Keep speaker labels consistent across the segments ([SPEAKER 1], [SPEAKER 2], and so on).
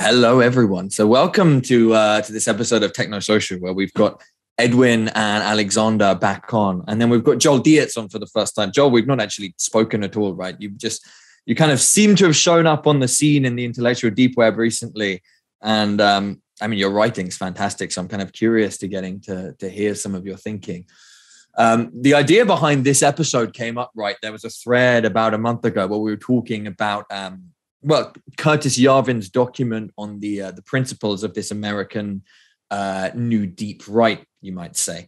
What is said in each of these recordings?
[SPEAKER 1] Hello, everyone. So welcome to this episode of Technosocial, where we've got Edwin and Alexander back on. And then we've got Joel Dietz on for the first time. Joel, we've not actually spoken at all, right? You kind of seem to have shown up on the scene in the intellectual deep web recently. And your writing's fantastic. So I'm kind of curious to hear some of your thinking. The idea behind this episode came up, right? There was a thread about a month ago where we were talking about Curtis Yarvin's document on the principles of this American new deep right, you might say.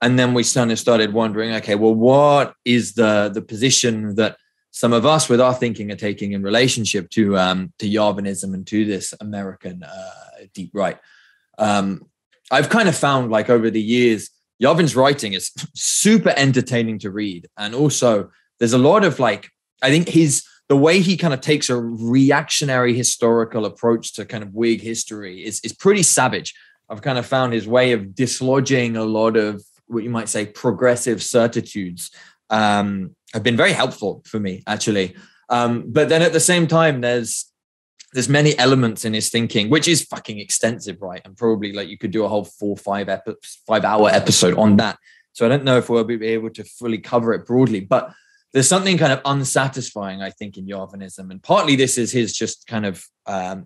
[SPEAKER 1] And then we started wondering, okay, well, what is the position that some of us with our thinking are taking in relationship to Yarvinism and to this American deep right? I've kind of found, like, over the years, Yarvin's writing is super entertaining to read. And also there's a lot of, like, I think the way he kind of takes a reactionary historical approach to kind of Whig history is pretty savage. I've kind of found his way of dislodging a lot of what you might say progressive certitudes have been very helpful for me, actually. But then at the same time, there's many elements in his thinking, which is fucking extensive, right? And probably, like, you could do a whole 5-hour episode on that. So I don't know if we'll be able to fully cover it broadly, but there's something kind of unsatisfying, I think, in Yarvinism. And partly this is his just kind of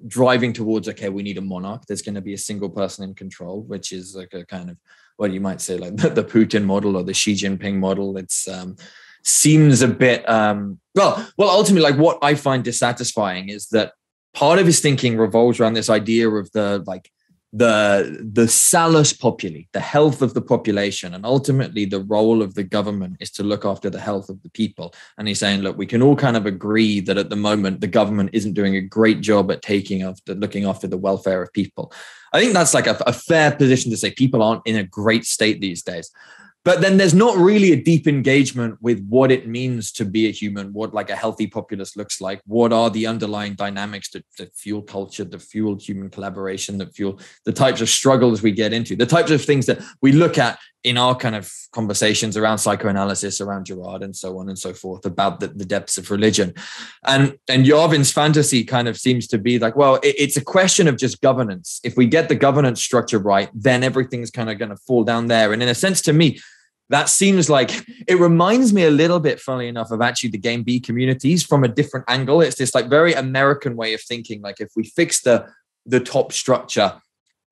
[SPEAKER 1] driving towards, okay, we need a monarch. There's going to be a single person in control, which is like a kind of, what you might say, like the Putin model or the Xi Jinping model. It's seems a bit, ultimately, like, what I find dissatisfying is that part of his thinking revolves around this idea of the salus populi, the health of the population, and ultimately the role of the government is to look after the health of the people. And he's saying, look, we can all kind of agree that at the moment the government isn't doing a great job at looking after the welfare of people. I think that's like a fair position to say. People aren't in a great state these days. But then there's not really a deep engagement with what it means to be a human, what, like, a healthy populace looks like. What are the underlying dynamics that fuel culture, that fuel human collaboration, that fuel the types of struggles we get into, the types of things that we look at in our kind of conversations around psychoanalysis, around Girard, and so on and so forth, about the depths of religion. And Yarvin's fantasy kind of seems to be like, well, it's a question of just governance. If we get the governance structure right, then everything's kind of going to fall down there. And in a sense, to me, that seems like, it reminds me a little bit, funnily enough, of actually the Game B communities from a different angle. It's this, like, very American way of thinking. Like, if we fix the top structure,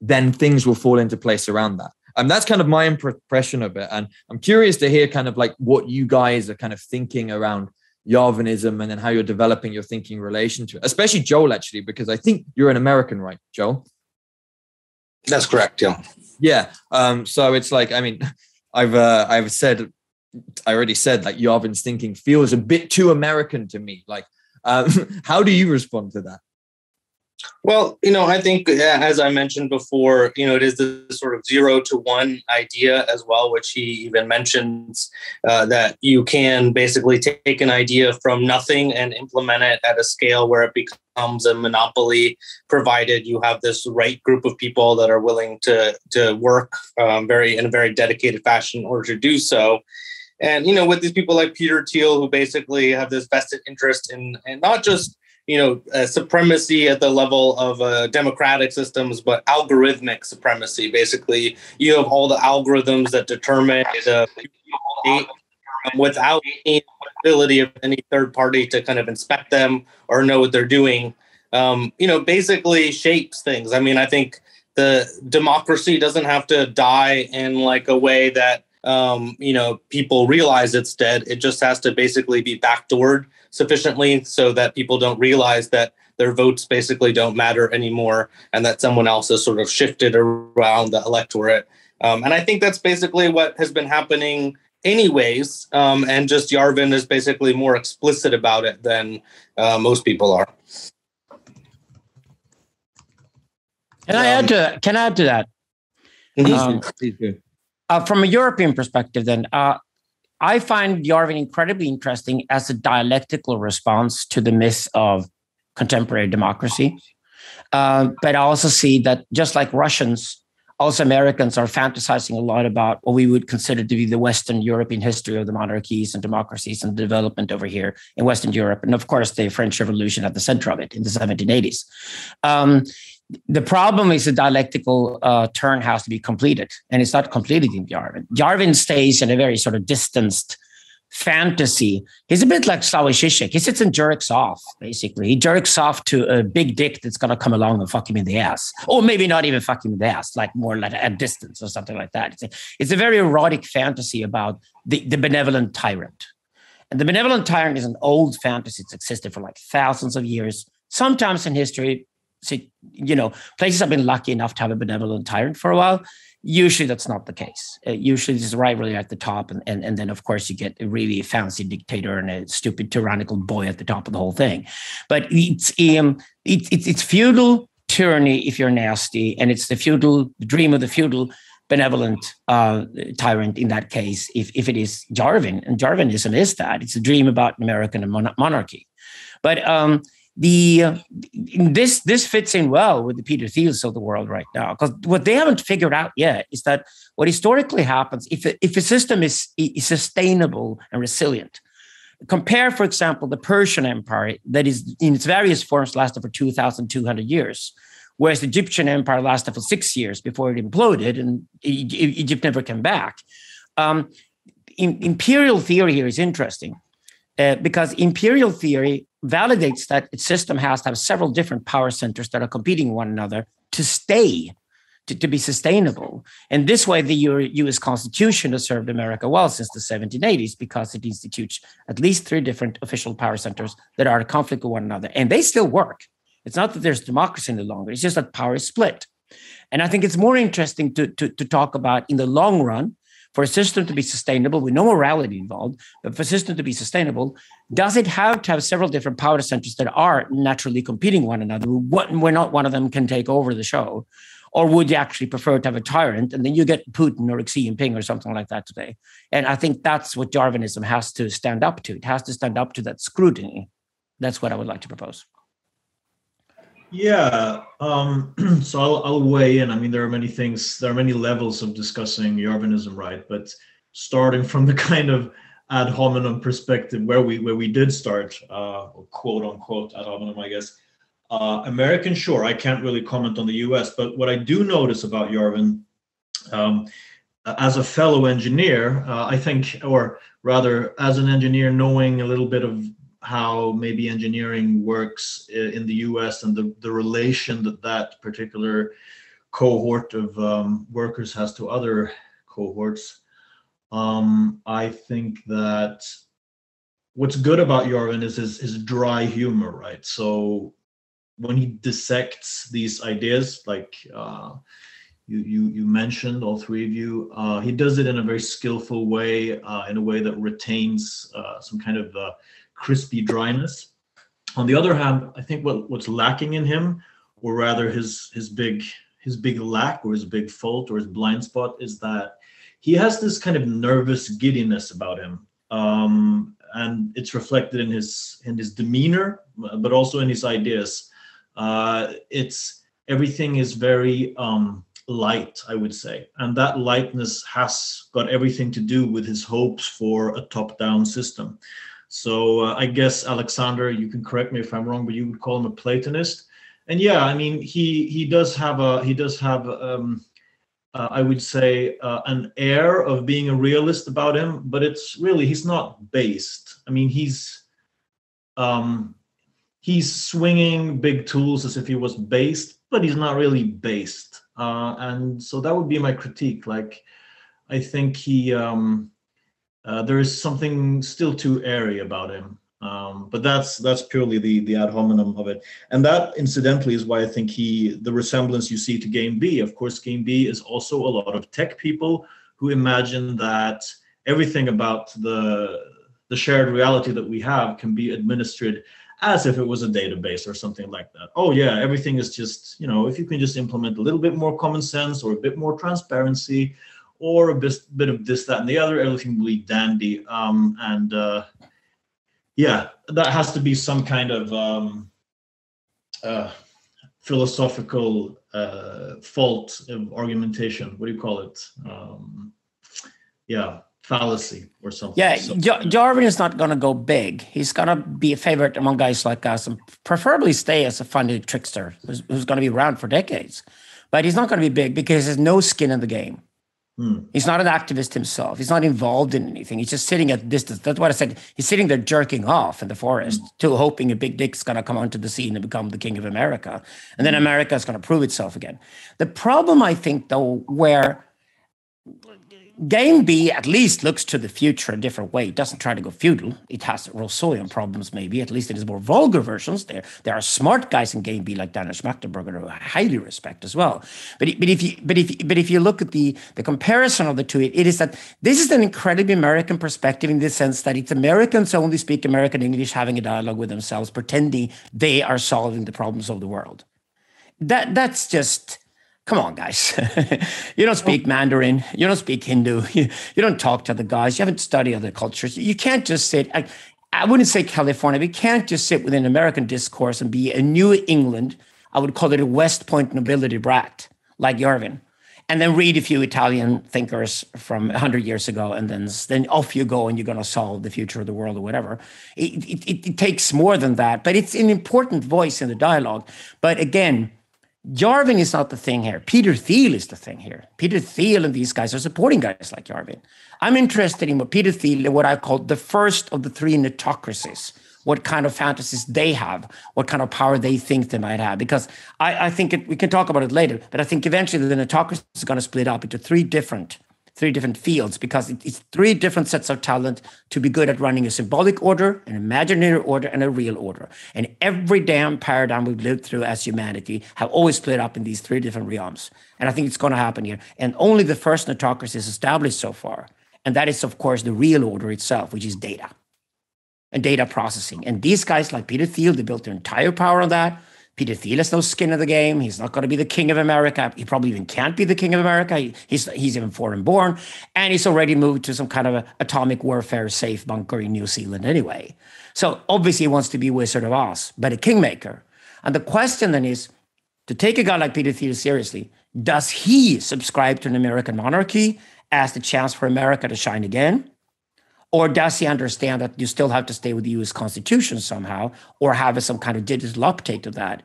[SPEAKER 1] then things will fall into place around that. And that's kind of my impression of it. And I'm curious to hear kind of like what you guys are kind of thinking around Yarvinism and then how you're developing your thinking in relation to it, especially Joel, actually, because I think you're an American, right, Joel?
[SPEAKER 2] That's correct. Yeah.
[SPEAKER 1] Yeah. So it's like, I mean, I've already said that Yarvin's thinking feels a bit too American to me. Like, how do you respond to that?
[SPEAKER 2] Well, I think, as I mentioned before, it is this sort of 0 to 1 idea as well, which he even mentions that you can basically take an idea from nothing and implement it at a scale where it becomes a monopoly, provided you have this right group of people that are willing to work in a very dedicated fashion in order to do so. And, with these people like Peter Thiel, who basically have this vested interest in not just supremacy at the level of democratic systems, but algorithmic supremacy. Basically, you have all the algorithms that determine the state without any ability of any third party to kind of inspect them or know what they're doing. Basically shapes things. I mean, I think the democracy doesn't have to die in like a way that people realize it's dead. It just has to basically be backdoored sufficiently so that people don't realize that their votes basically don't matter anymore and that someone else has sort of shifted around the electorate. And I think that's basically what has been happening anyways. And just Yarvin is basically more explicit about it than most people are.
[SPEAKER 3] Can I add to that?
[SPEAKER 1] Please do.
[SPEAKER 3] From a European perspective, then, I find Yarvin incredibly interesting as a dialectical response to the myth of contemporary democracy. But I also see that just like Russians also Americans are fantasizing a lot about what we would consider to be the Western European history of the monarchies and democracies and development over here in Western Europe. And of course, the French Revolution at the center of it in the 1780s. The problem is the dialectical turn has to be completed, and it's not completed in Yarvin. Yarvin stays in a very sort of distanced fantasy. He's a bit like Slavoj Žižek. He sits and jerks off, basically. He jerks off to a big dick that's going to come along and fuck him in the ass. Or maybe not even fuck him in the ass, like more like at distance or something like that. It's a very erotic fantasy about the benevolent tyrant. And the benevolent tyrant is an old fantasy. It's existed for like thousands of years. Sometimes in history, places have been lucky enough to have a benevolent tyrant for a while. Usually that's not the case. Usually it's rivalry at the top. And then, of course, you get a really fancy dictator and a stupid tyrannical boy at the top of the whole thing. But it's feudal tyranny if you're nasty. And it's the dream of the feudal benevolent tyrant in that case, if it is Yarvin. And Yarvinism is that. It's a dream about an American monarchy. But this fits in well with the Peter Thiels of the world right now, because what they haven't figured out yet is that what historically happens if a system is sustainable and resilient. Compare, for example, the Persian Empire that is in its various forms lasted for 2,200 years, whereas the Egyptian Empire lasted for 6 years before it imploded and Egypt never came back. Imperial theory here is interesting because imperial theory validates that its system has to have several different power centers that are competing with one another to stay, to be sustainable. And this way, the U.S. Constitution has served America well since the 1780s because it institutes at least 3 different official power centers that are in conflict with one another. And they still work. It's not that there's democracy any longer. It's just that power is split. And I think it's more interesting to talk about in the long run, for a system to be sustainable with no morality involved, but for a system to be sustainable, does it have to have several different power centers that are naturally competing one another where not one of them can take over the show? Or would you actually prefer to have a tyrant and then you get Putin or Xi Jinping or something like that today? And I think that's what Yarvinism has to stand up to. It has to stand up to that scrutiny. That's what I would like to propose.
[SPEAKER 4] Yeah, so I'll weigh in. I mean, there are many levels of discussing Yarvinism, right? But starting from the kind of ad hominem perspective where we did start, quote unquote ad hominem, I guess. American, sure, I can't really comment on the US, but what I do notice about Yarvin, as a fellow engineer, I think, or rather as an engineer knowing a little bit of how maybe engineering works in the US and the relation that particular cohort of workers has to other cohorts. I think that what's good about Yarvin is his dry humor, right? So when he dissects these ideas, like you mentioned, all 3 of you, he does it in a very skillful way, in a way that retains some kind of crispy dryness. On the other hand, I think what's lacking in him, or rather his big lack or his big fault or his blind spot, is that he has this kind of nervous giddiness about him, and it's reflected in his demeanor, but also in his ideas. Everything is very light, I would say, and that lightness has got everything to do with his hopes for a top-down system. So I guess, Alexander, you can correct me if I'm wrong, but you would call him a Platonist. And yeah, I mean, he does have I would say an air of being a realist about him, but he's not based. I mean, he's swinging big tools as if he was based, but he's not really based. And so that would be my critique. Like, I think there is something still too airy about him, but that's purely the ad hominem of it. And that, incidentally, is why I think the resemblance you see to Game B. Of course, Game B is also a lot of tech people who imagine that everything about the shared reality that we have can be administered as if it was a database or something like that. Oh yeah, everything is just, if you can just implement a little bit more common sense or a bit more transparency, or a bit of this, that, and the other, everything will be dandy. Yeah, that has to be some kind of philosophical fault of argumentation. What do you call it? Fallacy or something.
[SPEAKER 3] Yeah,
[SPEAKER 4] So,
[SPEAKER 3] Yarvin is not going to go big. He's going to be a favorite among guys like us and preferably stay as a funny trickster who's going to be around for decades. But he's not going to be big because there's no skin in the game. He's not an activist himself. He's not involved in anything. He's just sitting at a distance. That's what I said. He's sitting there jerking off in the forest, too, hoping a big dick's going to come onto the scene and become the king of America. And then America is going to prove itself again. The problem, I think, though, where Game B at least looks to the future a different way. It doesn't try to go feudal. It has Rousseauian problems, maybe. At least it is more vulgar versions. There are smart guys in Game B like Daniel Schmachtenberger who I highly respect as well. But if you look at the comparison of the two, it is that this is an incredibly American perspective in the sense that it's Americans only speak American English, having a dialogue with themselves, pretending they are solving the problems of the world. That's just... Come on, guys. You don't speak Mandarin. You don't speak Hindu. You don't talk to other guys. You haven't studied other cultures. You can't just sit, I wouldn't say California, but you can't just sit within American discourse and be a New England, I would call it a West Point nobility brat, like Yarvin, and then read a few Italian thinkers from 100 years ago, and then off you go and you're going to solve the future of the world or whatever. It takes more than that, but it's an important voice in the dialogue. But again, Yarvin is not the thing here. Peter Thiel is the thing here. Peter Thiel and these guys are supporting guys like Yarvin. I'm interested in what Peter Thiel, what I call the first of the three netocracies, what kind of fantasies they have, what kind of power they think they might have. Because I think we can talk about it later, but I think eventually the netocracy is going to split up into three different fields, because it's three different sets of talent to be good at running a symbolic order, an imaginary order, and a real order. And every damn paradigm we've lived through as humanity have always split up in these three different realms. And I think it's going to happen here. And only the first netocracy is established so far. And that is, of course, the real order itself, which is data and data processing. And these guys like Peter Thiel, they built their entire power on that. Peter Thiel has no skin in the game. He's not going to be the king of America. He probably even can't be the king of America. He's even foreign born. And he's already moved to some kind of atomic warfare safe bunker in New Zealand anyway. So obviously he wants to be Wizard of Oz, but a kingmaker. And the question then is, to take a guy like Peter Thiel seriously, does he subscribe to an American monarchy as the chance for America to shine again? Or does he understand that you still have to stay with the US Constitution somehow, or have some kind of digital update of that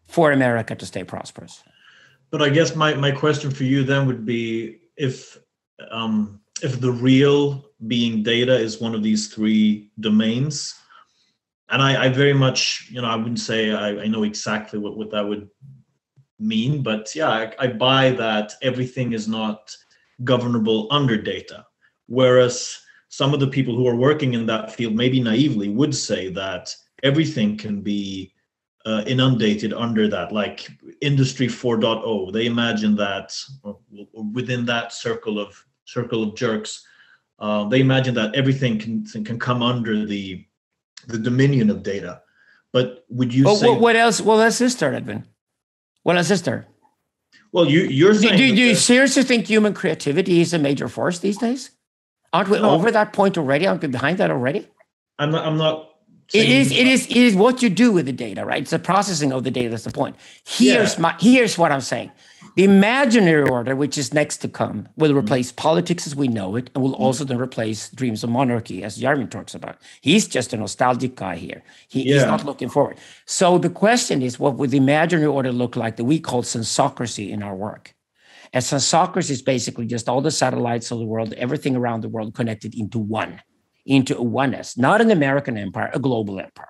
[SPEAKER 3] for America to stay prosperous?
[SPEAKER 4] But I guess my question for you then would be, if the real being data is one of these three domains, and I very much, I wouldn't say I know exactly what that would mean, but yeah, I buy that everything is not governable under data. Whereas some of the people who are working in that field, maybe naively, would say that everything can be inundated under that, like Industry 4.0. They imagine that within that circle of jerks, they imagine that everything can come under the dominion of data. But would you say
[SPEAKER 3] what else? Well, let's just start, Edwin. Well, let's just start.
[SPEAKER 4] Well, you're saying.
[SPEAKER 3] Do you seriously think human creativity is a major force these days? Aren't we over that point already? Aren't we behind that already?
[SPEAKER 4] I'm not.
[SPEAKER 3] It is what you do with the data, right? It's the processing of the data. That's the point. Here's what I'm saying. The imaginary order, which is next to come, will replace politics as we know it, and will also then replace dreams of monarchy, as Yarvin talks about. He's just a nostalgic guy here. He's not looking forward. So the question is, what would the imaginary order look like that we call sensocracy in our work? And sensocracy is basically just all the satellites of the world, everything around the world connected into a oneness, not an American empire, a global empire.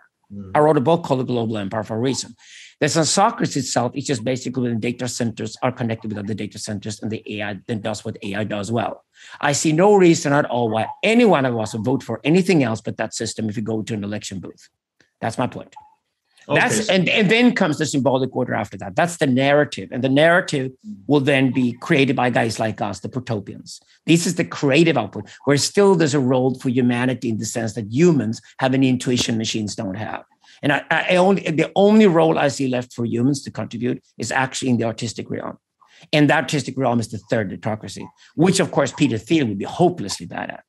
[SPEAKER 3] I wrote a book called The Global Empire for a reason. The sensocracy itself is just basically when data centers are connected with other data centers, and the AI then does what AI does well. I see no reason at all why any one of us would vote for anything else but that system if you go to an election booth. That's my point. Okay. And then comes the symbolic order after that. That's the narrative. And the narrative will then be created by guys like us, the protopians. This is the creative output, where still there's a role for humanity in the sense that humans have an intuition machines don't have. And the only role I see left for humans to contribute is actually in the artistic realm. And that artistic realm is the third autocracy, which of course Peter Thiel would be hopelessly bad at.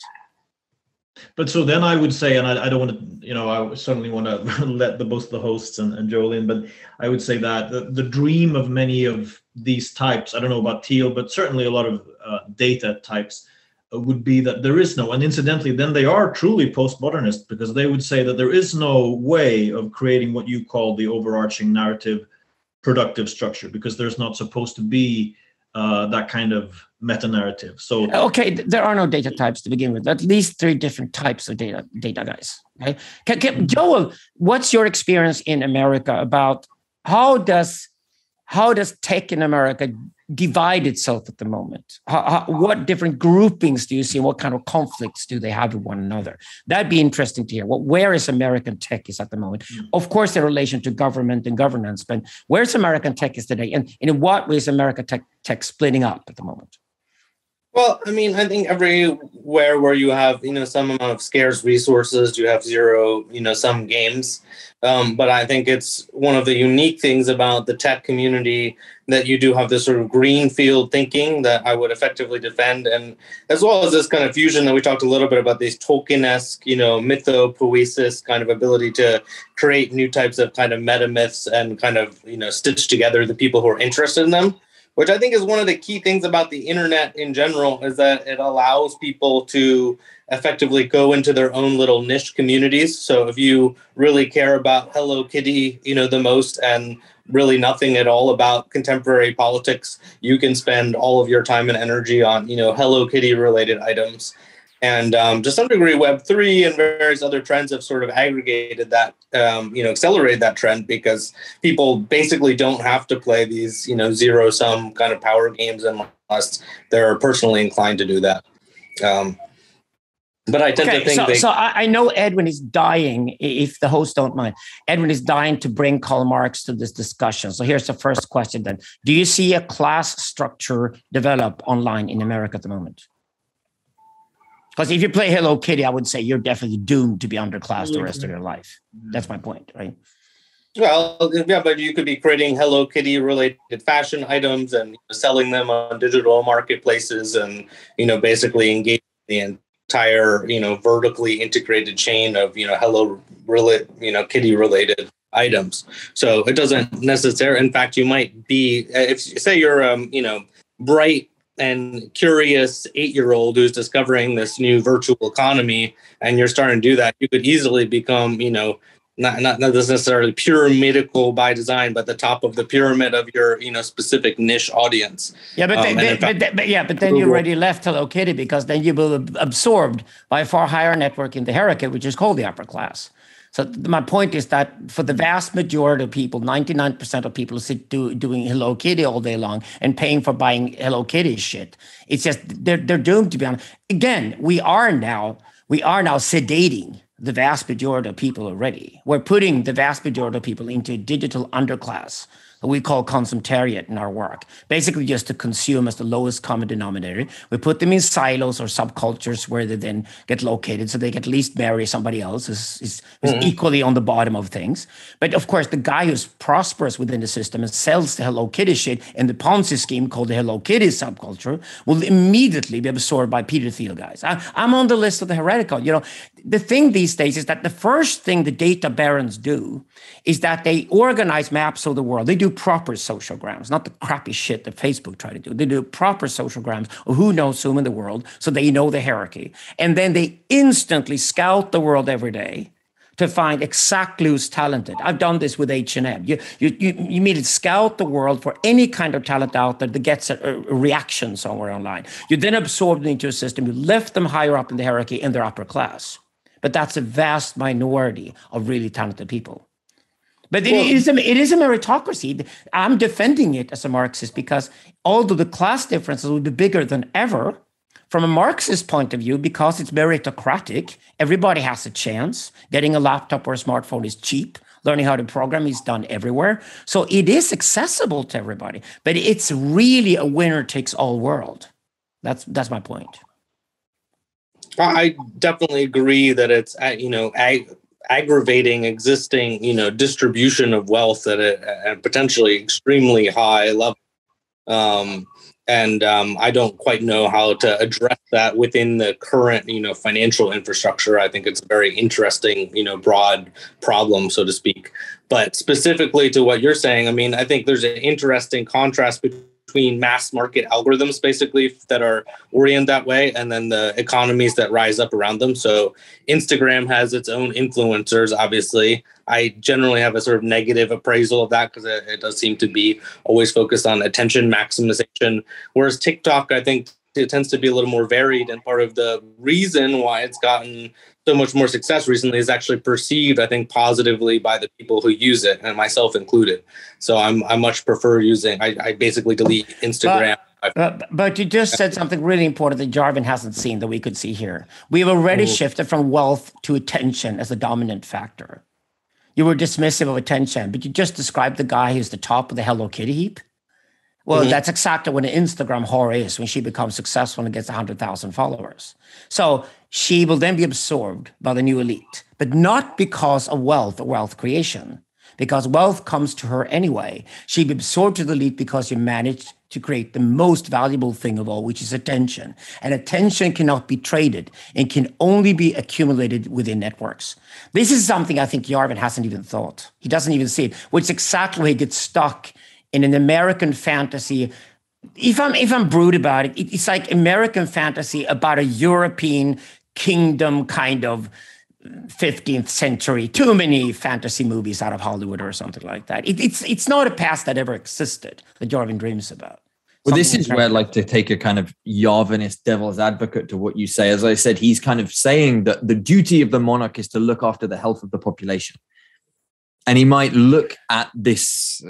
[SPEAKER 4] But so then I would say, and I don't want to, I certainly want to let both the hosts and Joel in, but I would say that the dream of many of these types, I don't know about Thiel, but certainly a lot of data types would be that there is no, and incidentally, then they are truly postmodernist, because they would say that there is no way of creating what you call the overarching narrative productive structure, because there's not supposed to be that kind of meta-narrative. So
[SPEAKER 3] okay, there are no data types to begin with. At least 3 different types of data guys. Okay, Joel, what's your experience in America about how does tech in America divide itself at the moment? What different groupings do you see, and what kind of conflicts do they have with one another? That'd be interesting to hear. Where is American tech is at the moment? Of course, in relation to government and governance, but where's American tech is today, and in what ways is American tech splitting up at the moment?
[SPEAKER 2] Well, I mean, I think everywhere where you have, some amount of scarce resources, you have zero-sum games. But I think it's one of the unique things about the tech community that you do have this sort of greenfield thinking that I would effectively defend, and as well as this kind of fusion that we talked a little bit about, these Tolkien-esque, mythopoesis kind of ability to create new types of kind of meta myths and kind of, stitch together the people who are interested in them, which I think is one of the key things about the internet in general, is that it allows people to effectively go into their own little niche communities. So if you really care about Hello Kitty, the most, and really nothing at all about contemporary politics, you can spend all of your time and energy on, Hello Kitty related items. And to some degree, Web3 and various other trends have sort of aggregated that, accelerated that trend, because people basically don't have to play these, zero-sum kind of power games unless they're personally inclined to do that. But I tend to think
[SPEAKER 3] so I know Edwin is dying, if the hosts don't mind. Edwin is dying to bring Karl Marx to this discussion. So here's the first question then. Do you see a class structure develop online in America at the moment? Because if you play Hello Kitty, I would say you're definitely doomed to be underclassed the rest of your life. That's my point, right?
[SPEAKER 2] Well, yeah, but you could be creating Hello Kitty related fashion items and selling them on digital marketplaces, and basically engaging the entire vertically integrated chain of Hello Kitty related items. So it doesn't necessarily. In fact, you might be, if say you're bright and curious 8-year-old who's discovering this new virtual economy, and you're starting to do that, you could easily become, not necessarily pyramidical by design, but the top of the pyramid of your, specific niche audience.
[SPEAKER 3] Yeah, but then you already left Hello Kitty, because then you will be absorbed by a far higher network in the hierarchy, which is called the upper class. So my point is that for the vast majority of people, 99% of people sit doing Hello Kitty all day long and paying for buying Hello Kitty shit. It's just they're doomed to be honest. Again, we are now sedating the vast majority of people already. We're putting the vast majority of people into a digital underclass that we call consumptariat in our work, basically just to consume as the lowest common denominator. We put them in silos or subcultures where they then get located, so they can at least marry somebody else who's equally on the bottom of things. But of course, the guy who's prosperous within the system and sells the Hello Kitty shit in the Ponzi scheme called the Hello Kitty subculture will immediately be absorbed by Peter Thiel guys. I'm on the list of the heretical. The thing these days is that the first thing the data barons do is that they organize maps of the world. They do proper sociograms, not the crappy shit that Facebook try to do. They do proper sociograms of who knows whom in the world, so they know the hierarchy. And then they instantly scout the world every day to find exactly who's talented. I've done this with H&M. You immediately scout the world for any kind of talent out there that gets a reaction somewhere online. You then absorb them into a system. You lift them higher up in the hierarchy in their upper class. But that's a vast minority of really talented people. But it is a meritocracy. I'm defending it as a Marxist because although the class differences will be bigger than ever, from a Marxist point of view, because it's meritocratic, everybody has a chance. Getting a laptop or a smartphone is cheap. Learning how to program is done everywhere. So it is accessible to everybody. But it's really a winner-takes-all world. That's my point.
[SPEAKER 2] I definitely agree that it's, aggravating existing, distribution of wealth at a potentially extremely high level. I don't quite know how to address that within the current, financial infrastructure. I think it's a very interesting, broad problem, so to speak. But specifically to what you're saying, I mean, I think there's an interesting contrast between mass market algorithms, basically, that are oriented that way, and then the economies that rise up around them. So Instagram has its own influencers, obviously. I generally have a sort of negative appraisal of that because it does seem to be always focused on attention maximization. Whereas TikTok, I think it tends to be a little more varied. And part of the reason why it's gotten so much more success recently is actually perceived, I think, positively by the people who use it, and myself included. So I much prefer using, I basically delete Instagram.
[SPEAKER 3] But you just said something really important that Yarvin hasn't seen that we could see here. We've already shifted from wealth to attention as a dominant factor. You were dismissive of attention, but you just described the guy who's the top of the Hello Kitty heap. Well, that's exactly what an Instagram whore is when she becomes successful and gets 100,000 followers. So she will then be absorbed by the new elite, but not because of wealth or wealth creation, because wealth comes to her anyway. She'll be absorbed to the elite because you managed to create the most valuable thing of all, which is attention. And attention cannot be traded and can only be accumulated within networks. This is something I think Yarvin hasn't even thought. He doesn't even see it, which is exactly where he gets stuck in an American fantasy. If I'm brute about it, it's like American fantasy about a European kingdom kind of 15th century, too many fantasy movies out of Hollywood or something like that. It's not a past that ever existed that Yarvin dreams about.
[SPEAKER 1] Well, this is where I'd like to take a kind of Yarvinist devil's advocate to what you say. As I said, he's kind of saying that the duty of the monarch is to look after the health of the population. And he might look at this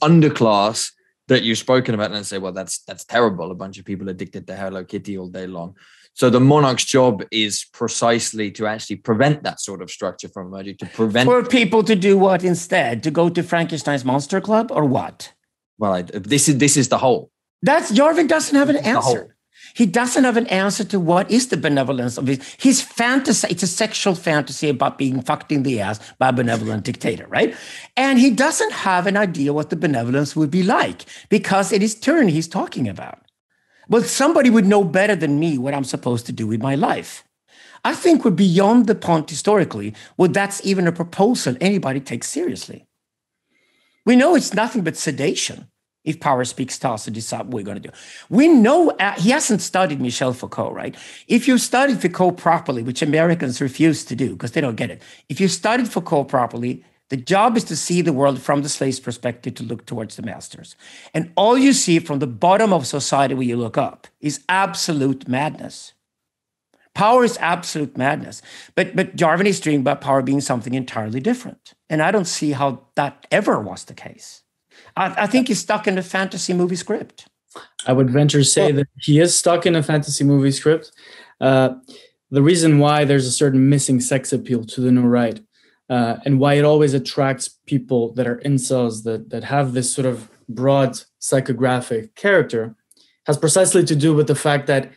[SPEAKER 1] underclass that you've spoken about and say, well, that's terrible. A bunch of people addicted to Hello Kitty all day long. So the monarch's job is precisely to actually prevent that sort of structure from emerging, to prevent...
[SPEAKER 3] For people to do what instead? To go to Frankenstein's Monster Club or what?
[SPEAKER 1] Well, this is the whole.
[SPEAKER 3] Yarvin doesn't have an answer. He doesn't have an answer to what is the benevolence of his fantasy. It's a sexual fantasy about being fucked in the ass by a benevolent dictator, right? And he doesn't have an idea what the benevolence would be like because it is tyranny he's talking about. Well, somebody would know better than me what I'm supposed to do with my life. I think we're beyond the point historically where that's even a proposal anybody takes seriously. We know it's nothing but sedation if power speaks to us to decide what we're going to do. We know he hasn't studied Michel Foucault, right? If you studied Foucault properly, which Americans refuse to do because they don't get it. If you studied Foucault properly, the job is to see the world from the slave's perspective to look towards the masters. And all you see from the bottom of society where you look up is absolute madness. Power is absolute madness. But Yarvin is dreaming about power being something entirely different. And I don't see how that ever was the case. I think he's stuck in a fantasy movie script.
[SPEAKER 5] I would venture to say that he is stuck in a fantasy movie script. The reason why there's a certain missing sex appeal to the new right, and why it always attracts people that are incels, that have this sort of broad psychographic character, has precisely to do with the fact that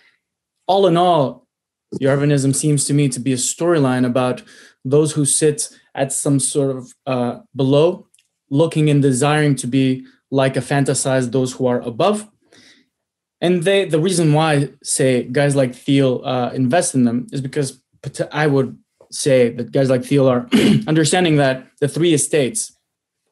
[SPEAKER 5] all in all, Yarvinism seems to me to be a storyline about those who sit at some sort of below, looking and desiring to be like a fantasized those who are above. And the reason why, say, guys like Thiel invest in them is because I would say that guys like Thiel are understanding that the three estates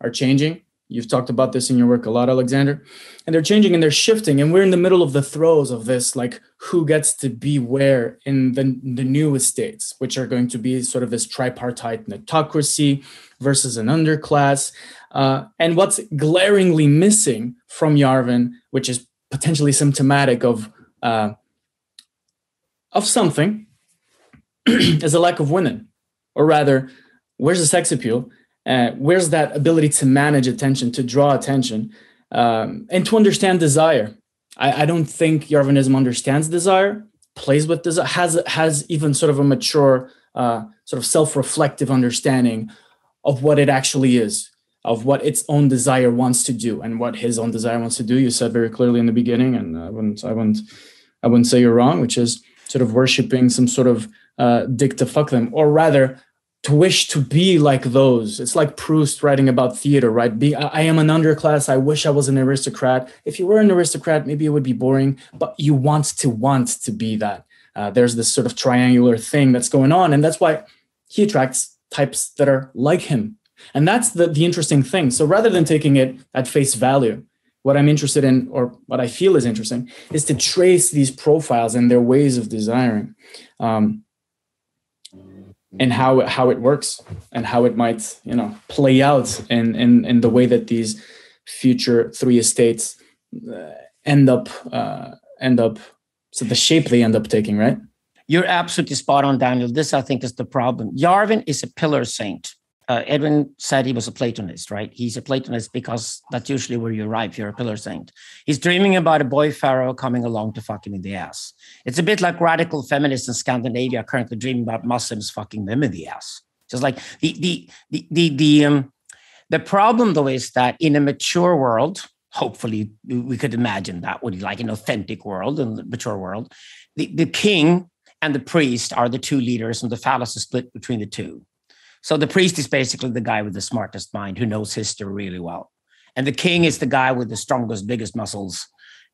[SPEAKER 5] are changing. You've talked about this in your work a lot, Alexander. And they're changing and they're shifting. And we're in the middle of the throes of this, like who gets to be where in the new estates, which are going to be sort of this tripartite netocracy versus an underclass. And what's glaringly missing from Yarvin, which is potentially symptomatic of something, is a lack of women. Or rather, where's the sex appeal? Where's that ability to manage attention, to draw attention, and to understand desire? I don't think Yarvinism understands desire, plays with desire, has even sort of a mature, sort of self-reflective understanding of what it actually is, of what its own desire wants to do, and what his own desire wants to do. You said very clearly in the beginning, and I wouldn't say you're wrong, which is sort of worshiping some sort of dick to fuck them, or rather, to wish to be like those. It's like Proust writing about theater, right? I am an underclass. I wish I was an aristocrat. If you were an aristocrat, maybe it would be boring, but you want to be that. There's this sort of triangular thing that's going on. And that's why he attracts types that are like him. And that's the interesting thing. So rather than taking it at face value, what I'm interested in, or what I feel is interesting, is to trace these profiles and their ways of desiring. And how it works and how it might, play out in the way that these future three estates end up, so the shape they end up taking, right?
[SPEAKER 3] You're absolutely spot on, Daniel. This, I think, is the problem. Yarvin is a pillar saint. Edwin said he was a Platonist, right? He's a Platonist because that's usually where you arrive. You're a pillar saint. He's dreaming about a boy pharaoh coming along to fuck him in the ass. It's a bit like radical feminists in Scandinavia currently dreaming about Muslims fucking them in the ass. Just like the problem, though, is that in a mature world, hopefully we could imagine that would be like an authentic world, in the mature world, the king and the priest are the two leaders, and the phallus is split between the two. So the priest is basically the guy with the smartest mind who knows history really well. And the king is the guy with the strongest, biggest muscles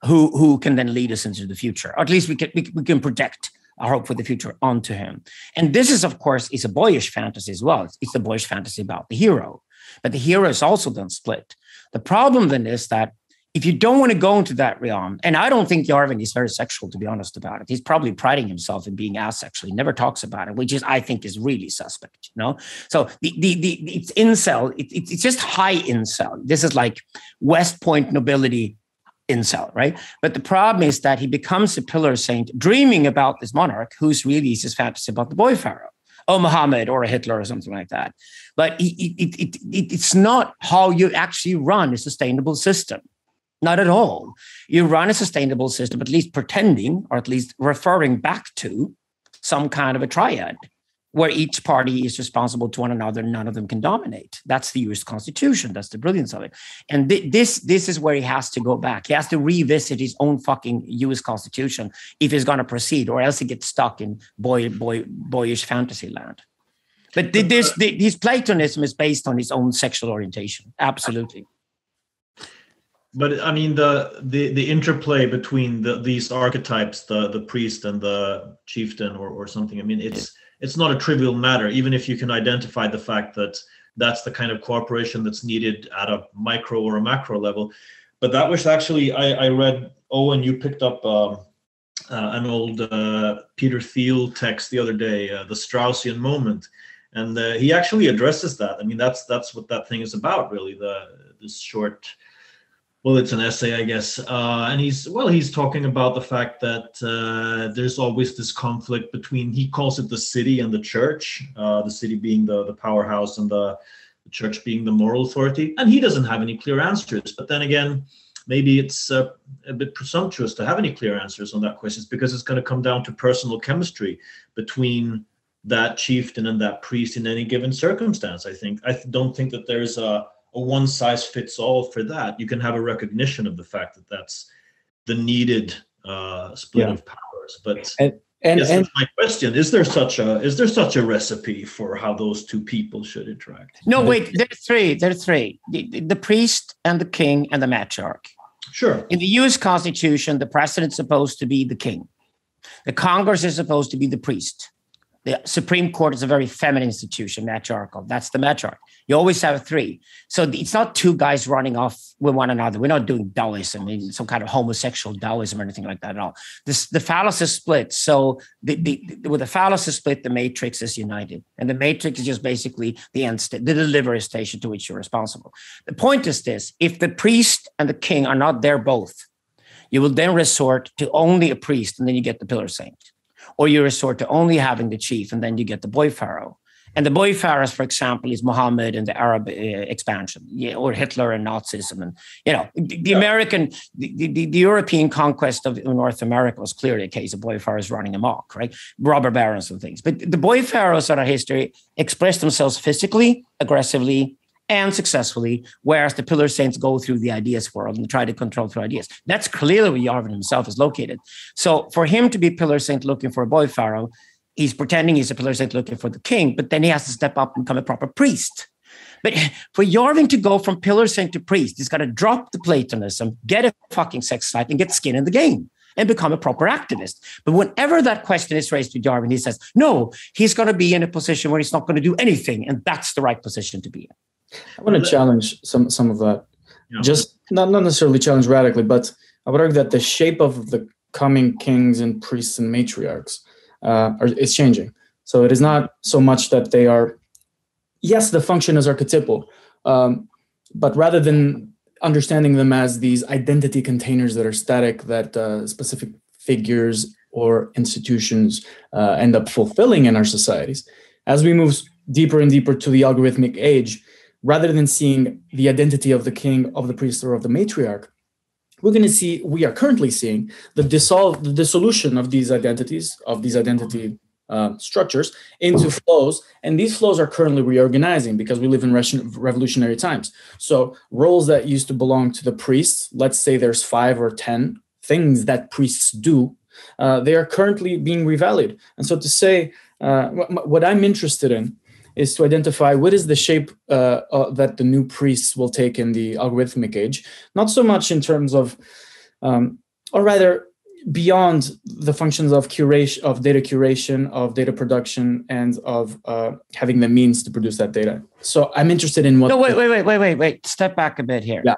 [SPEAKER 3] who can then lead us into the future. Or at least we can project our hope for the future onto him. And this is, of course, is a boyish fantasy as well. It's the boyish fantasy about the hero. But the hero is also then split. The problem then is that if you don't want to go into that realm, and I don't think Yarvin is very sexual, to be honest about it. He's probably priding himself in being asexual. He never talks about it, which is, I think, is really suspect. So it's incel. It's just high incel. This is like West Point nobility incel, right? But the problem is that he becomes a pillar saint, dreaming about this monarch who's really his fantasy about the boy pharaoh, or Muhammad, or a Hitler, or something like that. But it's not how you actually run a sustainable system. Not at all. You run a sustainable system, at least pretending, or at least referring back to some kind of a triad where each party is responsible to one another and none of them can dominate. That's the US Constitution. That's the brilliance of it. And this is where he has to go back. He has to revisit his own fucking US Constitution if he's going to proceed, or else he gets stuck in boyish fantasy land. But his Platonism is based on his own sexual orientation. Absolutely.
[SPEAKER 4] But I mean, the interplay between these archetypes, the priest and the chieftain or something, I mean, it's not a trivial matter, even if you can identify the fact that that's the kind of cooperation that's needed at a micro or a macro level. But that was actually, I read, Owen, you picked up an old Peter Thiel text the other day, the Straussian moment. And he actually addresses that. I mean, that's what that thing is about, really, this short... Well, it's an essay, I guess. And he's talking about the fact that there's always this conflict between, he calls it the city and the church, the city being the powerhouse and the church being the moral authority. And he doesn't have any clear answers. But then again, maybe it's a bit presumptuous to have any clear answers on that question, because it's going to come down to personal chemistry between that chieftain and that priest in any given circumstance, I think. I don't think that there's a one size fits all for that. You can have a recognition of the fact that that's the needed split of powers. But that's my question: is there such a recipe for how those two people should interact?
[SPEAKER 3] No, wait. There's three. The priest and the king and the matriarch.
[SPEAKER 4] Sure.
[SPEAKER 3] In the U.S. Constitution, the president's supposed to be the king. The Congress is supposed to be the priest. The Supreme Court is a very feminine institution, matriarchal. That's the matriarch. You always have three. So it's not two guys running off with one another. We're not doing Taoism, some kind of homosexual Taoism or anything like that at all. The phallus is split. So with the phallus is split, the matrix is united. And the matrix is just basically the end state, the delivery station to which you're responsible. The point is this: if the priest and the king are not there both, you will then resort to only a priest, and then you get the pillar saint. Or you resort to only having the chief, and then you get the boy pharaoh. And the boy pharaohs, for example, is Muhammad and the Arab expansion, or Hitler and Nazism. And, the European conquest of North America was clearly a case of boy pharaohs running amok, right? Robber barons and things. But the boy pharaohs in our history expressed themselves physically, aggressively, and successfully, whereas the pillar saints go through the ideas world and try to control through ideas. That's clearly where Yarvin himself is located. So for him to be pillar saint looking for a boy pharaoh, He's pretending he's a pillar saint looking for the king, but then he has to step up and become a proper priest. But for Yarvin to go from pillar saint to priest, he's got to drop the Platonism, get a fucking sex life, and get skin in the game and become a proper activist. But whenever that question is raised to Yarvin, he says, no, he's going to be in a position where he's not going to do anything. And that's the right position to be in.
[SPEAKER 5] I want to challenge some of that. Yeah. Just not necessarily challenge radically, but I would argue that the shape of the coming kings and priests and matriarchs is changing. So it is not so much that they are, yes, the function is archetypal, but rather than understanding them as these identity containers that are static, that specific figures or institutions end up fulfilling in our societies, as we move deeper and deeper to the algorithmic age, rather than seeing the identity of the king, of the priest, or of the matriarch, we are currently seeing the dissolution of these identities, of these identity structures into flows, and these flows are currently reorganizing because we live in revolutionary times. So roles that used to belong to the priests, let's say there's 5 or 10 things that priests do, they are currently being revalued. And so to say, what I'm interested in is to identify what is the shape that the new priests will take in the algorithmic age, not so much in terms of, or rather, beyond the functions of curation, of data curation, of data production, and of having the means to produce that data. So I'm interested in what.
[SPEAKER 3] No, wait. Step back a bit here.
[SPEAKER 5] Yeah.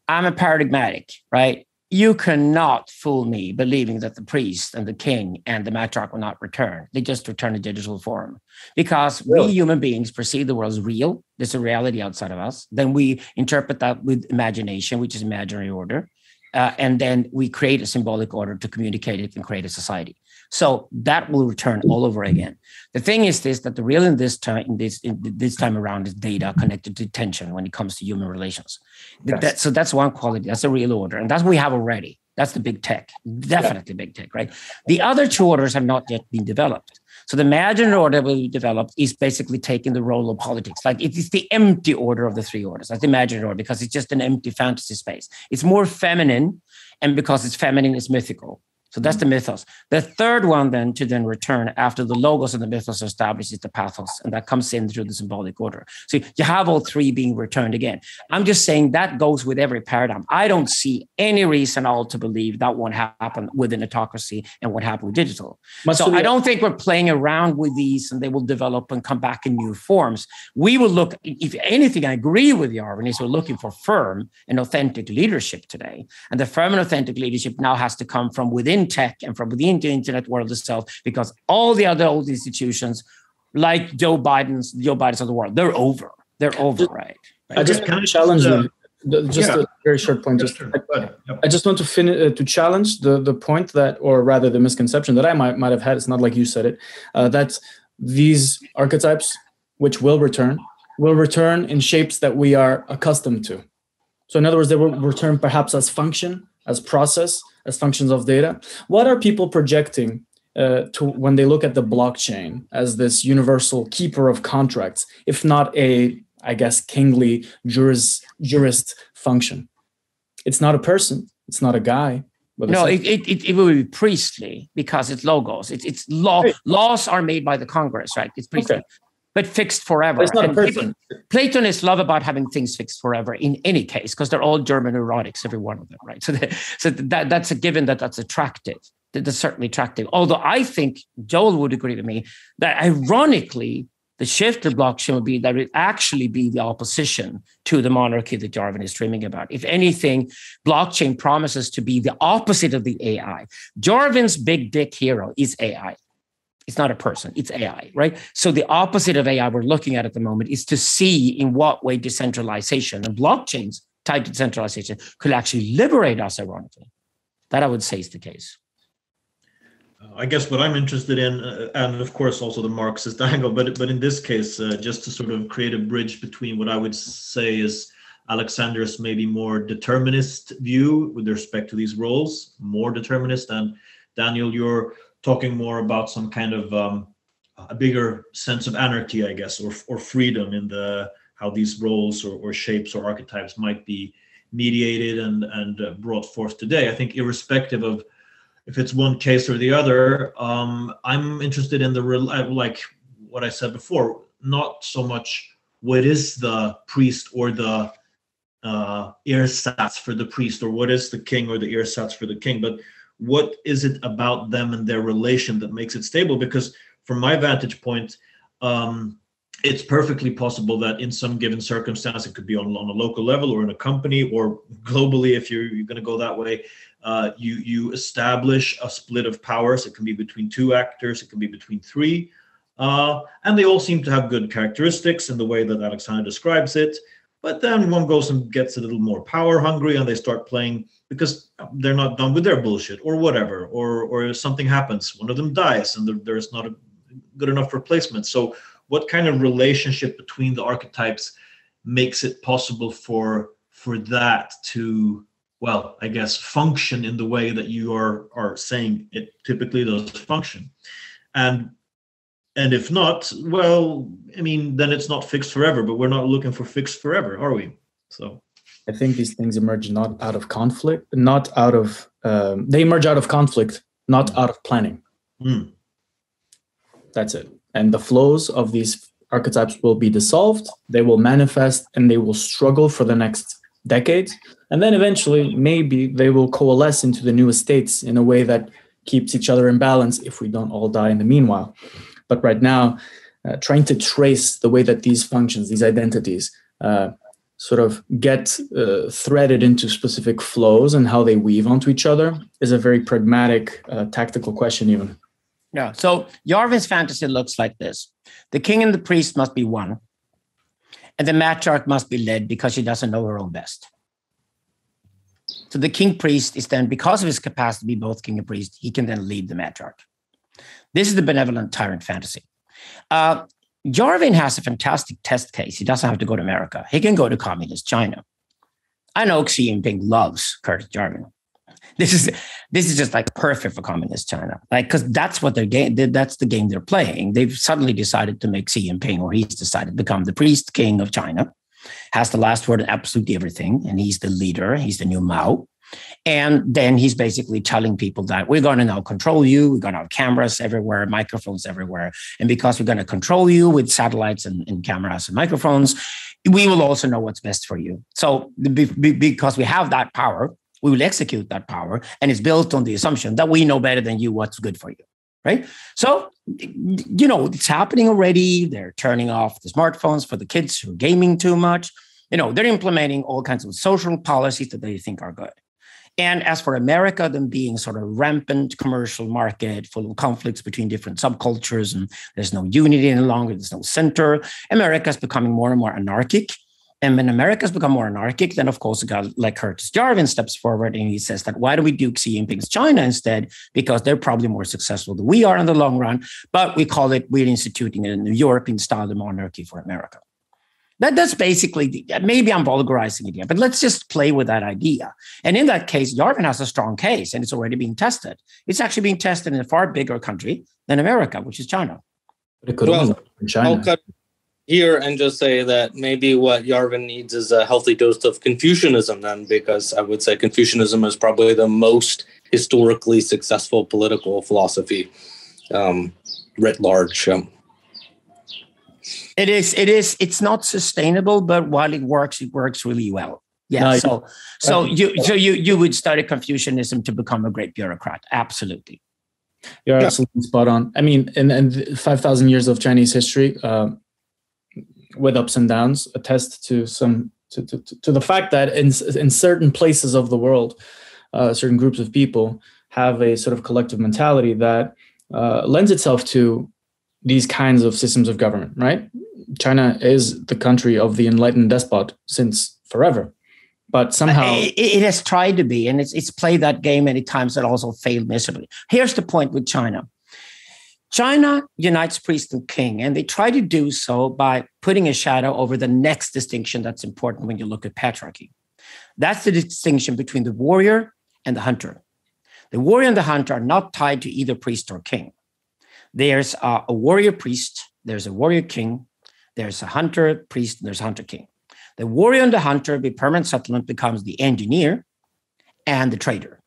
[SPEAKER 3] I'm a paradigmatic, right? You cannot fool me believing that the priest and the king and the matriarch will not return. They just return in digital form because we human beings perceive the world as real. There's a reality outside of us. Then we interpret that with imagination, which is imaginary order. And then we create a symbolic order to communicate it and create a society. So that will return all over again. The thing is that the real in this time around is data connected to attention when it comes to human relations. Yes. So that's one quality. That's a real order. And that's what we have already. That's the big tech, definitely big tech, right? The other 2 orders have not yet been developed. So the imaginary order we developed is basically taking the role of politics. Like it is the empty order of the 3 orders. That's the imaginary order because it's just an empty fantasy space. It's more feminine, and because it's feminine, it's mythical. So that's the mythos. The third one then to return after the logos and the mythos are established is the pathos, and that comes in through the symbolic order. So you have all 3 being returned again. I'm just saying that goes with every paradigm. I don't see reason at all to believe that won't happen with an autocracy and what happened with digital. So I don't think we're playing around with these and they will develop and come back in new forms. We will look, if anything, I agree with Yarvin, is we're looking for firm and authentic leadership today. And the firm and authentic leadership now has to come from within tech and from within the internet world itself, because all the other old institutions, like Joe Biden's of the world, they're over. They're over, right?
[SPEAKER 5] I just kind of challenge you. A very short point. I just want to to challenge the point that, or rather the misconception that I might have had. It's not like you said it. That these archetypes, which will return in shapes that we are accustomed to. So in other words, they will return perhaps as function, as process, as functions of data. What are people projecting to when they look at the blockchain as this universal keeper of contracts, if not a, I guess, kingly jurist function? It's not a person. It's not a guy.
[SPEAKER 3] No, it will be priestly because it's logos. It's law. Right. Laws are made by the Congress, right? It's priestly. Okay. But fixed forever.
[SPEAKER 5] But it's not a person.
[SPEAKER 3] Platonists love about having things fixed forever in any case, because they're all German erotics, every one of them, right? So that's a given that's attractive. That's certainly attractive. Although I think Joel would agree with me that ironically, the shift to blockchain would be that it actually be the opposition to the monarchy that Yarvin is dreaming about. If anything, blockchain promises to be the opposite of the AI. Yarvin's big dick hero is AI. It's not a person, it's AI, right? So the opposite of AI we're looking at the moment is to see in what way decentralization and blockchains tied to decentralization could actually liberate us, ironically. That I would say is the case.
[SPEAKER 4] I guess what I'm interested in, and of course also the Marxist angle, but in this case, just to sort of create a bridge between what I would say is Alexander's maybe more determinist view with respect to these roles, more determinist, and Daniel, you're talking more about some kind of a bigger sense of anarchy, I guess, or freedom in how these roles or shapes or archetypes might be mediated and brought forth today. I think irrespective of one case or the other. I'm interested in like what I said before, not so much what is the priest or the ersatz for the priest, or what is the king or the ersatz for the king, but what is it about them and their relation that makes it stable? Because from my vantage point, it's perfectly possible that in some given circumstance, it could be on a local level or in a company or globally, if you're going to go that way, you establish a split of powers. It can be between two actors, it can be between three, and they all seem to have good characteristics in the way that Alexander describes it. But then one goes and gets a little more power hungry, and they start playing because they're not done with their bullshit or whatever, or something happens, one of them dies, and there's not a good enough replacement. So what kind of relationship between the archetypes makes it possible for that to, well, I guess, function in the way that you are saying it typically does function? And if not, well, I mean, then it's not fixed forever, but we're not looking for fixed forever, are we? So
[SPEAKER 5] I think these things emerge not out of conflict, they emerge out of conflict, not out of planning. That's it. And the flows of these archetypes will be dissolved, they will manifest, and they will struggle for the next decades. And then eventually, maybe they will coalesce into the newest states in a way that keeps each other in balance if we don't all die in the meanwhile. But right now, trying to trace the way that these functions, these identities, sort of get threaded into specific flows and how they weave onto each other is a very pragmatic, tactical question even.
[SPEAKER 3] Yeah. So Yarvin's fantasy looks like this. The king and the priest must be one. And the matriarch must be led because she doesn't know her own best. So the king priest is then, because of his capacity to be both king and priest, he can then lead the matriarch. This is the benevolent tyrant fantasy. Yarvin has a fantastic test case. He doesn't have to go to America. He can go to communist China. I know Xi Jinping loves Curtis Yarvin. This is just like perfect for communist China, like, because that's what that's the game they're playing. They've suddenly decided to make Xi Jinping, or he's decided to become the priest king of China, has the last word on absolutely everything, and he's the leader. He's the new Mao. And then he's basically telling people that we're going to now control you. We're going to have cameras everywhere, microphones everywhere. And because we're going to control you with satellites and cameras and microphones, we will also know what's best for you. So because we have that power, we will execute that power. And it's built on the assumption that we know better than you what's good for you, right? So, it's happening already. They're turning off the smartphones for the kids who are gaming too much. They're implementing all kinds of social policies that they think are good. And as for America, them being sort of rampant commercial market full of conflicts between different subcultures, and there's no unity any longer, there's no center. America's becoming more and more anarchic. And when America's become more anarchic, then of course a guy like Curtis Yarvin steps forward and he says that why do we do Xi Jinping's China instead? Because they're probably more successful than we are in the long run. But we're instituting a new European style monarchy for America. That's basically, maybe I'm vulgarizing it here, but let's just play with that idea. And in that case, Yarvin has a strong case, and it's already being tested. It's actually being tested in a far bigger country than America, which is China.
[SPEAKER 5] But it could also be in China.
[SPEAKER 2] I'll cut here and just say that maybe what Yarvin needs is a healthy dose of Confucianism then, because I would say Confucianism is probably the most historically successful political philosophy writ large.
[SPEAKER 3] It is. It's not sustainable, but while it works really well. Yeah. So you would study Confucianism to become a great bureaucrat. Absolutely.
[SPEAKER 5] You're absolutely spot on. I mean, and 5,000 years of Chinese history, with ups and downs, attest to to the fact that in certain places of the world, certain groups of people have a sort of collective mentality that lends itself to these kinds of systems of government, right? China is the country of the enlightened despot since forever, but somehow
[SPEAKER 3] it has tried to be, and it's played that game many times and also failed miserably. Here's the point with China. China unites priest and king, and they try to do so by putting a shadow over the next distinction that's important when you look at patriarchy. That's the distinction between the warrior and the hunter. The warrior and the hunter are not tied to either priest or king. There's a warrior priest, there's a warrior king, there's a hunter priest, and there's a hunter king. The warrior and the hunter, the permanent settlement, becomes the engineer and the trader.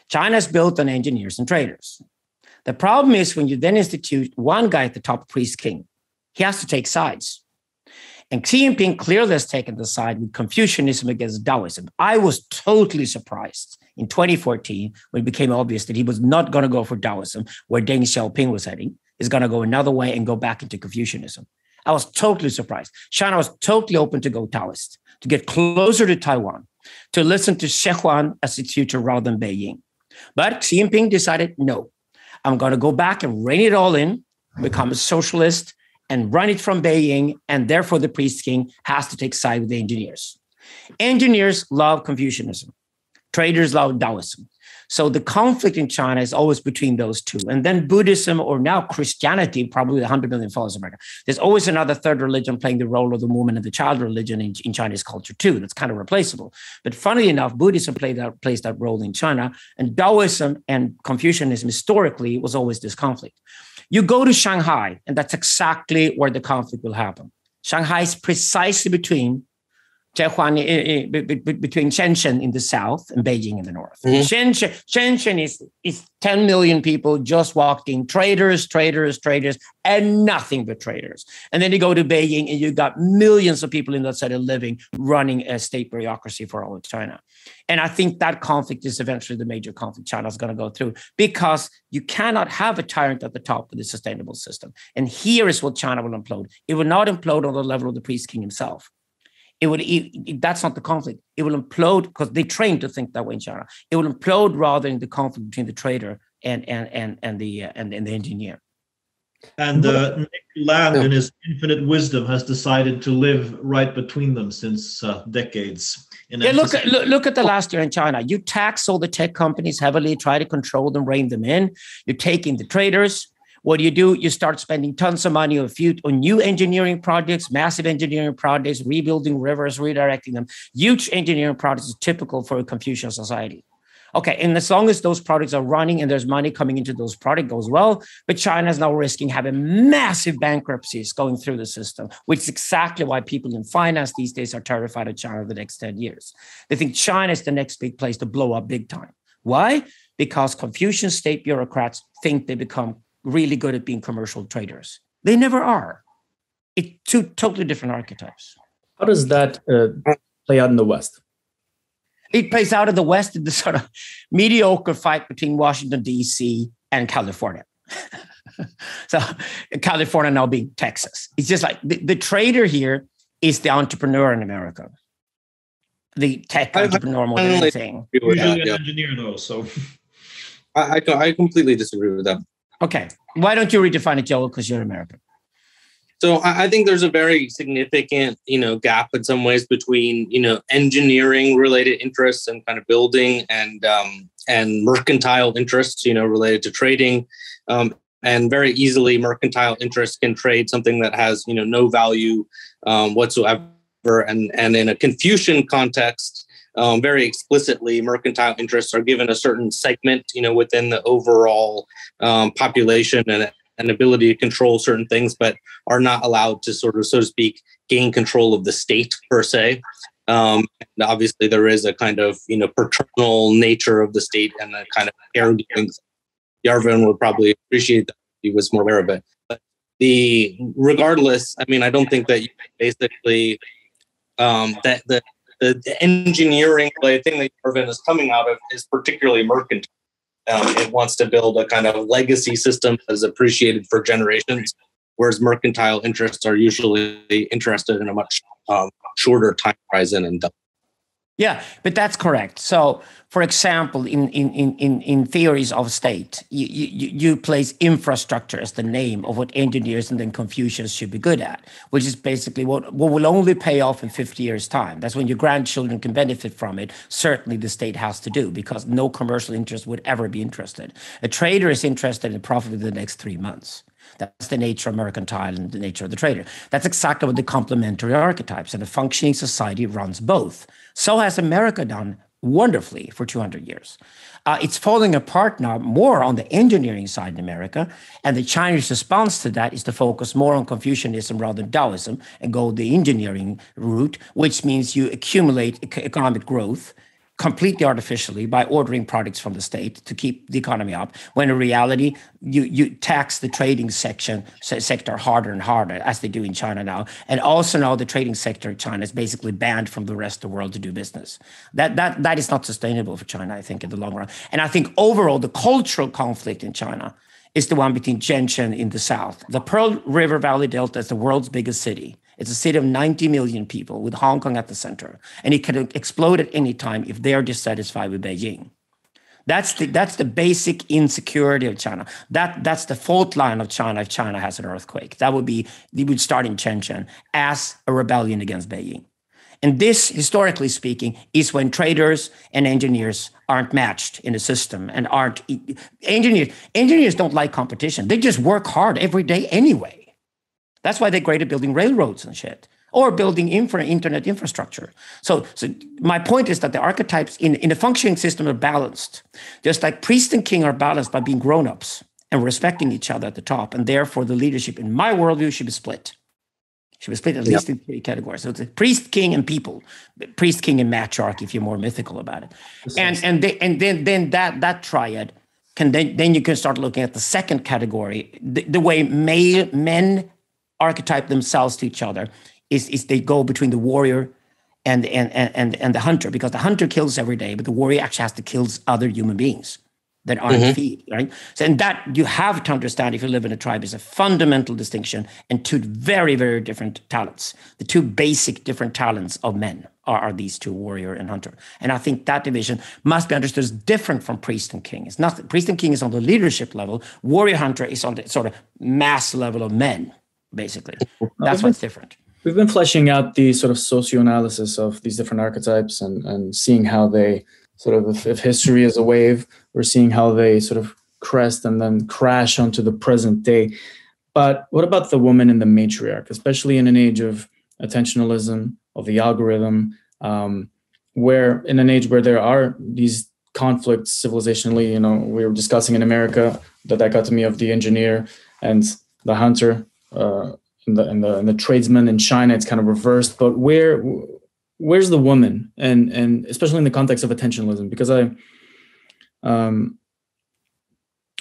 [SPEAKER 3] China is built on engineers and traders. The problem is when you then institute one guy at the top, priest king, he has to take sides. And Xi Jinping clearly has taken the side with Confucianism against Taoism. I was totally surprised in 2014 when it became obvious that he was not going to go for Taoism, where Deng Xiaoping was heading, is going to go another way and go back into Confucianism. I was totally surprised. China was totally open to go Taoist, to get closer to Taiwan, to listen to Sichuan as its future rather than Beijing. But Xi Jinping decided, no, I'm going to go back and rein it all in, become a socialist, and run it from Beijing, and therefore the priest king has to take side with the engineers. Engineers love Confucianism. Traders love Taoism. So the conflict in China is always between those two. And then Buddhism, or now Christianity, probably 100 million followers in America. There's always another third religion playing the role of the woman and the child religion in Chinese culture too. That's kind of replaceable. But funnily enough, Buddhism plays that role in China, and Taoism and Confucianism historically was always this conflict. You go to Shanghai, and that's exactly where the conflict will happen. Shanghai is precisely between Shenzhen in the south and Beijing in the north. Mm-hmm. Shenzhen is 10 million people just walking, traders, and nothing but traders. And then you go to Beijing and you got millions of people in that side of living running a state bureaucracy for all of China. And I think that conflict is eventually the major conflict China is going to go through, because you cannot have a tyrant at the top with a sustainable system. And here is what China will implode. It will not implode on the level of the priest king himself. That's not the conflict. It will implode because they trained to think that way in China. It will implode rather in the conflict between the trader and the engineer.
[SPEAKER 4] And Nick Land, in his infinite wisdom, has decided to live right between them since decades.
[SPEAKER 3] Look at the last year in China. You tax all the tech companies heavily, try to control them, rein them in. You're taking the traders. What do? You start spending tons of money on new engineering projects, massive engineering projects, rebuilding rivers, redirecting them. Huge engineering projects is typical for a Confucian society. Okay, and as long as those projects are running and there's money coming into those projects, goes well. But China is now risking having massive bankruptcies going through the system, which is exactly why people in finance these days are terrified of China over the next 10 years. They think China is the next big place to blow up big time. Why? Because Confucian state bureaucrats think they become really good at being commercial traders. They never are. It's two totally different archetypes.
[SPEAKER 5] How does that play out in the West?
[SPEAKER 3] It plays out in the West in the sort of mediocre fight between Washington, D.C. and California. So California now being Texas. It's just like the trader here is the entrepreneur in America. The tech entrepreneur more than anything.
[SPEAKER 4] Usually an engineer though, so.
[SPEAKER 2] I completely disagree with that.
[SPEAKER 3] Okay. Why don't you redefine it, Joel? Because you're American.
[SPEAKER 2] So I think there's a very significant, gap in some ways between, engineering related interests and kind of building and mercantile interests, related to trading. And very easily mercantile interests can trade something that has, no value whatsoever. And in a Confucian context, very explicitly, mercantile interests are given a certain segment, within the overall population and ability to control certain things, but are not allowed to sort of, so to speak, gain control of the state per se. And obviously, there is a kind of, paternal nature of the state and a kind of caregiving. Yarvin would probably appreciate that if he was more aware of it. But regardless, I don't think that you basically that the engineering thing that Yarvin is coming out of is particularly mercantile. It wants to build a kind of legacy system that is appreciated for generations, whereas mercantile interests are usually interested in a much shorter time horizon.
[SPEAKER 3] Yeah, but that's correct. So, for example, in theories of state, you place infrastructure as the name of what engineers and then Confucians should be good at, which is basically what will only pay off in 50 years' time. That's when your grandchildren can benefit from it. Certainly the state has to do, because no commercial interest would ever be interested. A trader is interested in profit in the next 3 months. That's the nature of mercantile and the nature of the trader. That's exactly what the complementary archetypes, and a functioning society runs both. So has America done wonderfully for 200 years. It's falling apart now more on the engineering side in America, and the Chinese response to that is to focus more on Confucianism rather than Taoism and go the engineering route, which means you accumulate economic growth completely artificially by ordering products from the state to keep the economy up, when in reality, you tax the trading sector harder and harder, as they do in China now. And also now the trading sector in China is basically banned from the rest of the world to do business. That is not sustainable for China, I think, in the long run. And I think overall, the cultural conflict in China is the one between Shenzhen in the south. The Pearl River Valley Delta is the world's biggest city. It's a city of 90 million people with Hong Kong at the center. And it can explode at any time if they are dissatisfied with Beijing. That's the basic insecurity of China. That's the fault line of China if China has an earthquake. It would start in Shenzhen as a rebellion against Beijing. And this, historically speaking, is when traders and engineers aren't matched in the system and aren't engineers don't like competition. They just work hard every day anyway. That's why they're great at building railroads and shit, or building internet infrastructure. So my point is that the archetypes in a functioning system are balanced, just like priest and king are balanced by being grown-ups and respecting each other at the top. And therefore, the leadership in my worldview should be split. Should be split at least in 3 categories. So it's a priest, king, and people. Priest, king, and matriarch, if you're more mythical about it. And then that triad can then you can start looking at the second category, the way men archetype themselves to each other is they go between the warrior and the hunter, because the hunter kills every day, but the warrior actually has to kill other human beings that aren't feed, right? So, and that you have to understand if you live in a tribe is a fundamental distinction and 2 very, very different talents. The 2 basic different talents of men are these 2, warrior and hunter. And I think that division must be understood as different from priest and king. It's not, priest and king is on the leadership level. Warrior hunter is on the sort of mass level of men. Basically, that's what's different.
[SPEAKER 5] We've been fleshing out the sort of socioanalysis of these different archetypes and seeing how they sort of, if history is a wave, we're seeing how they sort of crest and then crash onto the present day. But what about the woman in the matriarch, especially in an age of attentionalism, of the algorithm, where in an age where there are these conflicts civilizationally, we were discussing in America the dichotomy of the engineer and the hunter, and the tradesman. In China, it's kind of reversed. But where's the woman, and especially in the context of attentionalism? Because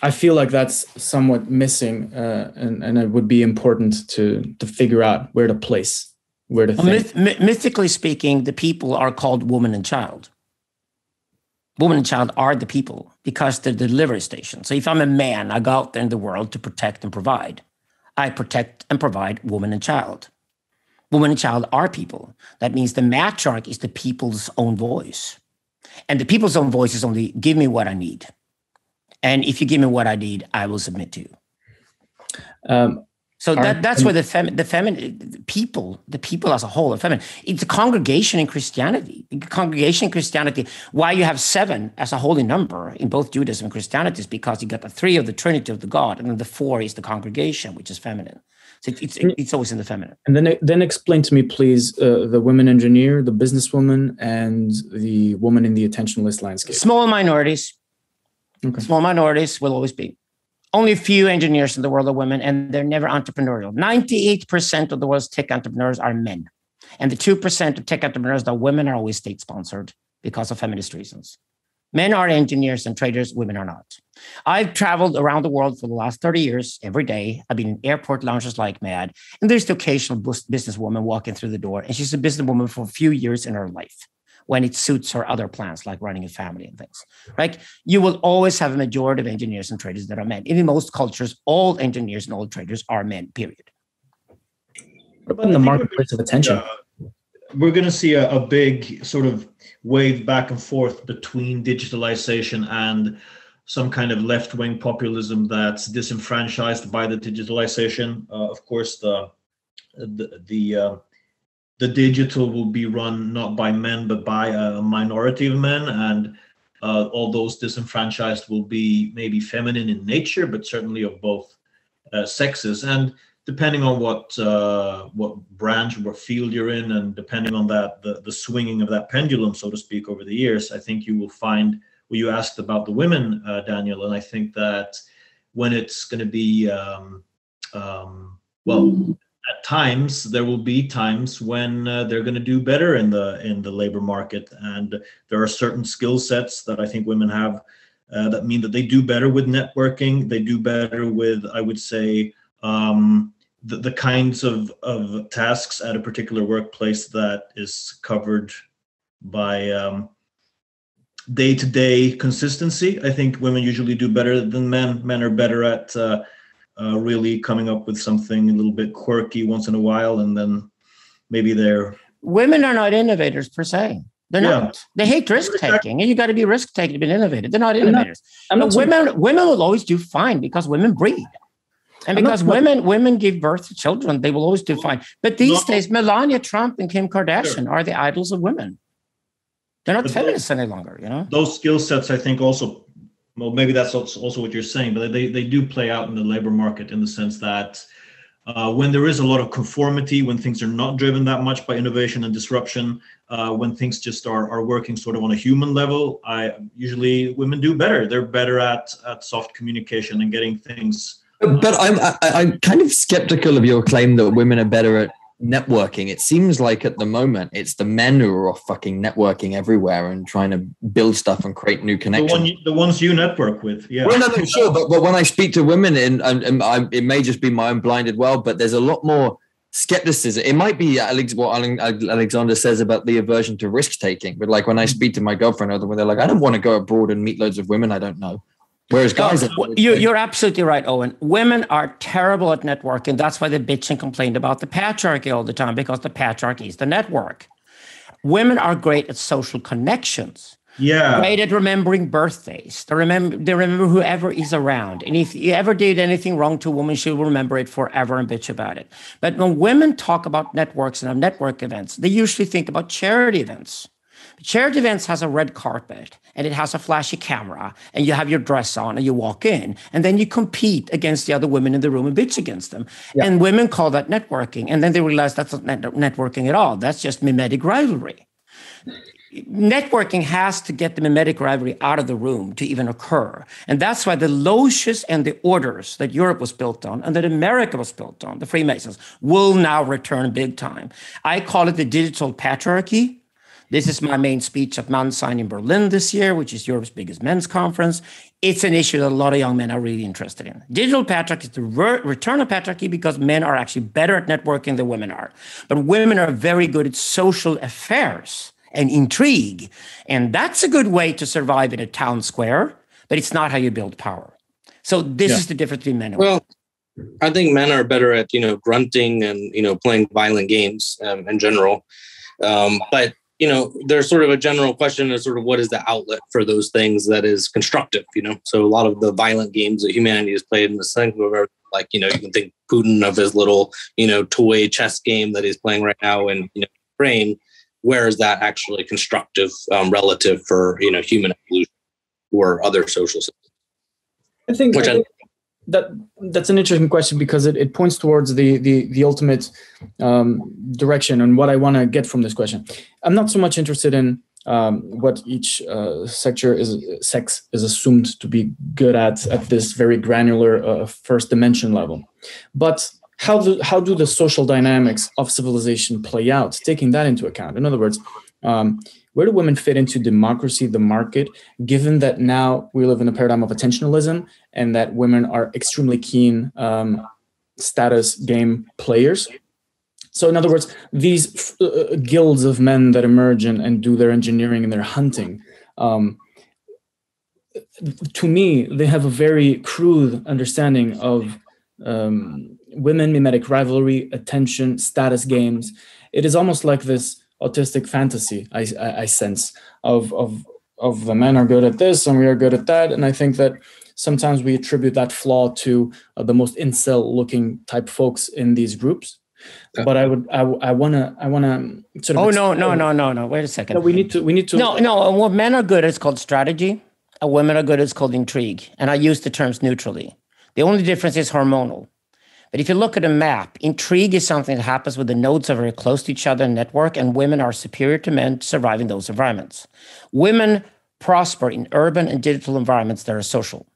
[SPEAKER 5] I feel like that's somewhat missing, and it would be important to figure out where to place, where to think.
[SPEAKER 3] Mythically speaking, the people are called woman and child. Woman and child are the people because they're the delivery station. So if I'm a man, I go out there in the world to protect and provide. I protect and provide woman and child. Woman and child are people. That means the matriarch is the people's own voice. And the people's own voice is only, give me what I need. And if you give me what I need, I will submit to you. So that's where the feminine people as a whole are feminine. It's a congregation in Christianity. Why you have 7 as a holy number in both Judaism and Christianity is because you got the 3 of the Trinity of the God, and then the 4 is the congregation, which is feminine. So it's always in the feminine.
[SPEAKER 5] And then explain to me, please, the women engineer, the businesswoman, and the woman in the attentionalist landscape.
[SPEAKER 3] Small minorities. Okay. Small minorities will always be. Only a few engineers in the world are women, and they're never entrepreneurial. 98% of the world's tech entrepreneurs are men. And the 2% of tech entrepreneurs that are women are always state-sponsored because of feminist reasons. Men are engineers and traders, women are not. I've traveled around the world for the last 30 years, every day. I've been in airport lounges like mad, and there's the occasional businesswoman walking through the door, and she's a businesswoman for a few years in her life, when it suits her other plans, like running a family and things, right? You will always have a majority of engineers and traders that are men. In most cultures, all engineers and all traders are men, period.
[SPEAKER 5] What about in the marketplace of attention?
[SPEAKER 4] We're going to see a big sort of wave back and forth between digitalization and some kind of left-wing populism that's disenfranchised by the digitalization. Of course, the digital will be run not by men, but by a minority of men. And all those disenfranchised will be maybe feminine in nature, but certainly of both sexes. And depending on what branch, what field you're in, and depending on that, the swinging of that pendulum, so to speak, over the years, I think you will find, well, you asked about the women, Daniel, and I think that when it's going to be, at times there will be times when they're going to do better in the labor market, and there are certain skill sets that I think women have that mean that they do better with networking. They do better with, I would say, the kinds of tasks at a particular workplace that is covered by day-to-day consistency. I think women usually do better than men. Men are better at really coming up with something a little bit quirky once in a while, and then maybe they're...
[SPEAKER 3] Women are not innovators per se. They're not. They hate risk-taking, and you got to be risk-taking to be innovative. They're not innovators. Women will always do fine because women breed. And because women give birth to children, they will always do fine. But these days, Melania Trump and Kim Kardashian are the idols of women. They're not feminists any longer, you know?
[SPEAKER 4] Those skill sets, I think, also, well, maybe that's also what you're saying, but they do play out in the labor market in the sense that when there is a lot of conformity, when things are not driven that much by innovation and disruption, when things just are working sort of on a human level, usually women do better. They're better at soft communication and getting things.
[SPEAKER 1] But I'm kind of skeptical of your claim that women are better at networking. It seems like at the moment it's the men who are off fucking networking everywhere and trying to build stuff and create new connections.
[SPEAKER 4] The ones you network with, yeah.
[SPEAKER 1] Well, no, sure, but when I speak to women, it may just be my own blinded well, but there's a lot more skepticism. It might be what Alexander says about the aversion to risk taking, but like when I speak to my girlfriend, they're like, I don't want to go abroad and meet loads of women I don't know. Whereas guys,
[SPEAKER 3] you're absolutely right, Owen. Women are terrible at networking. That's why they bitch and complain about the patriarchy all the time, because the patriarchy is the network. Women are great at social connections.
[SPEAKER 4] Yeah.
[SPEAKER 3] Great at remembering birthdays. They remember whoever is around. And if you ever did anything wrong to a woman, she'll remember it forever and bitch about it. But when women talk about networks and network events, they usually think about charity events. Charity events has a red carpet and it has a flashy camera and you have your dress on and you walk in and then you compete against the other women in the room and bitch against them. Yeah. And women call that networking. And then they realize that's not networking at all. That's just mimetic rivalry. Networking has to get the mimetic rivalry out of the room to even occur. And that's why the loges and the orders that Europe was built on and that America was built on, the Freemasons, will now return big time. I call it the digital patriarchy. This is my main speech at Mannheim in Berlin this year, which is Europe's biggest men's conference. It's an issue that a lot of young men are really interested in. Digital patriarchy is the return of patriarchy because men are actually better at networking than women are. But women are very good at social affairs and intrigue. And that's a good way to survive in a town square, but it's not how you build power. So this is the difference between men and women.
[SPEAKER 2] Well, I think men are better at, grunting and, playing violent games in general. But there's sort of a general question of sort of what is the outlet for those things that is constructive, So a lot of the violent games that humanity has played in the sense of like, you can think Putin of his little, toy chess game that he's playing right now in Ukraine. Where is that actually constructive relative for, human evolution or other social systems?
[SPEAKER 5] I think that's an interesting question because it points towards the ultimate direction and what I want to get from this question. I'm not so much interested in what each sex is assumed to be good at this very granular first dimension level, but how do the social dynamics of civilization play out, taking that into account? In other words, where do women fit into democracy, the market, given that now we live in a paradigm of attentionalism and that women are extremely keen status game players? So in other words, these guilds of men that emerge and do their engineering and their hunting, to me, they have a very crude understanding of women, mimetic rivalry, attention, status games. It is almost like this autistic fantasy I sense of the men are good at this and we are good at that. And I think that sometimes we attribute that flaw to the most incel looking type folks in these groups. But I want to sort of.
[SPEAKER 3] Oh, no. Wait a second.
[SPEAKER 5] No, we need to.
[SPEAKER 3] No. What men are good at is called strategy. And women are good at is called intrigue. And I use the terms neutrally. The only difference is hormonal. But if you look at a map, intrigue is something that happens when the nodes are very close to each other in network, and women are superior to men to survive in those environments. Women prosper in urban and digital environments that are social.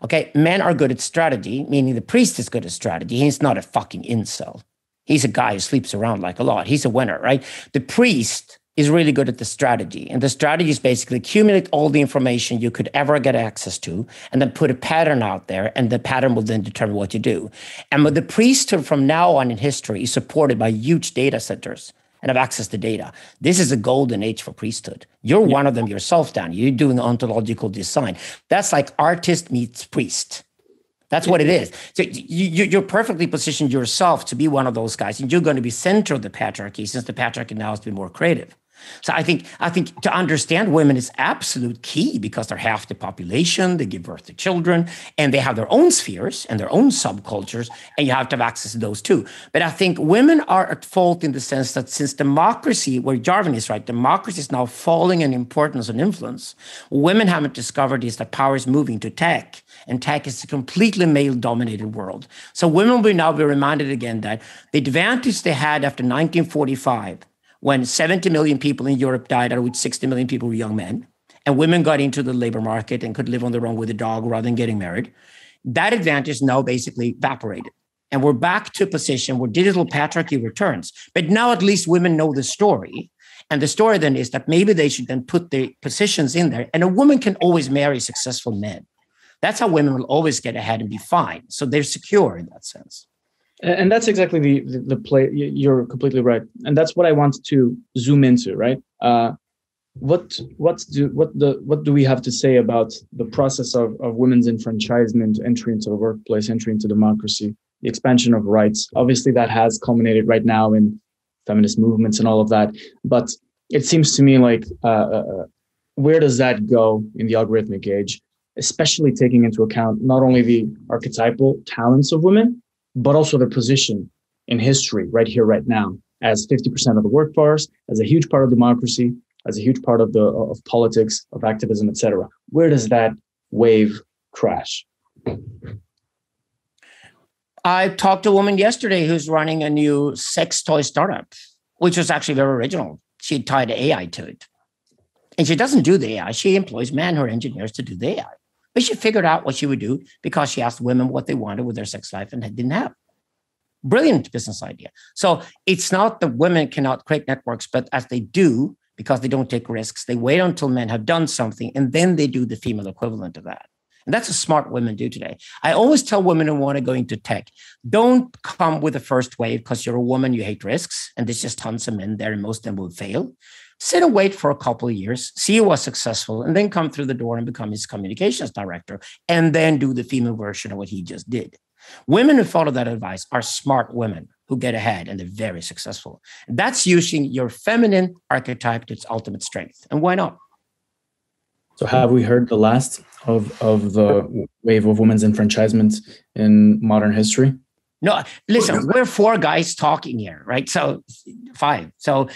[SPEAKER 3] Okay, men are good at strategy, meaning the priest is good at strategy. He's not a fucking incel. He's a guy who sleeps around like a lot. He's a winner, right? The priest is really good at the strategy. And the strategy is basically accumulate all the information you could ever get access to, and then put a pattern out there, and the pattern will then determine what you do. And with the priesthood from now on in history is supported by huge data centers and have access to data. This is a golden age for priesthood. You're one of them yourself, Dan. You're doing ontological design. That's like artist meets priest. That's what it is. So you're perfectly positioned yourself to be one of those guys, and you're going to be center of the patriarchy, since the patriarchy now has to be more creative. So I think to understand women is absolute key, because they're half the population, they give birth to children, and they have their own spheres and their own subcultures, and you have to have access to those too. But I think women are at fault in the sense that since democracy, where Yarvin is right, democracy is now falling in importance and influence. What women haven't discovered is that power is moving to tech, and tech is a completely male-dominated world. So women will now be reminded again that the advantage they had after 1945, when 70 million people in Europe died, out of which 60 million people were young men, and women got into the labor market and could live on their own with a dog rather than getting married, that advantage now basically evaporated. And we're back to a position where digital patriarchy returns. But now at least women know the story. And the story then is that maybe they should then put their positions in there. And a woman can always marry successful men. That's how women will always get ahead and be fine. So they're secure in that sense.
[SPEAKER 5] And that's exactly the play. You're completely right, and that's what I wanted to zoom into. Right? What do we have to say about the process of women's enfranchisement, entry into the workplace, entry into democracy, the expansion of rights? Obviously, that has culminated right now in feminist movements and all of that. But it seems to me like where does that go in the algorithmic age, especially taking into account not only the archetypal talents of women, but also their position in history right here, right now, as 50% of the workforce, as a huge part of democracy, as a huge part of politics, of activism, etc. Where does that wave crash?
[SPEAKER 3] I talked to a woman yesterday who's running a new sex toy startup, which was actually very original. She tied AI to it. And she doesn't do the AI. She employs her engineers to do the AI. But she figured out what she would do because she asked women what they wanted with their sex life and didn't have. Brilliant business idea. So it's not that women cannot create networks, but as they do, because they don't take risks, they wait until men have done something, and then they do the female equivalent of that. And that's what smart women do today. I always tell women who want to go into tech, don't come with the first wave because you're a woman, you hate risks, and there's just tons of men there, and most of them will fail. Sit and wait for a couple of years, see who was successful, and then come through the door and become his communications director, and then do the female version of what he just did. Women who follow that advice are smart women who get ahead, and they're very successful. That's using your feminine archetype to its ultimate strength. And why not?
[SPEAKER 5] So have we heard the last of the wave of women's enfranchisement in modern history?
[SPEAKER 3] No, listen, we're four guys talking here, right? So 5. So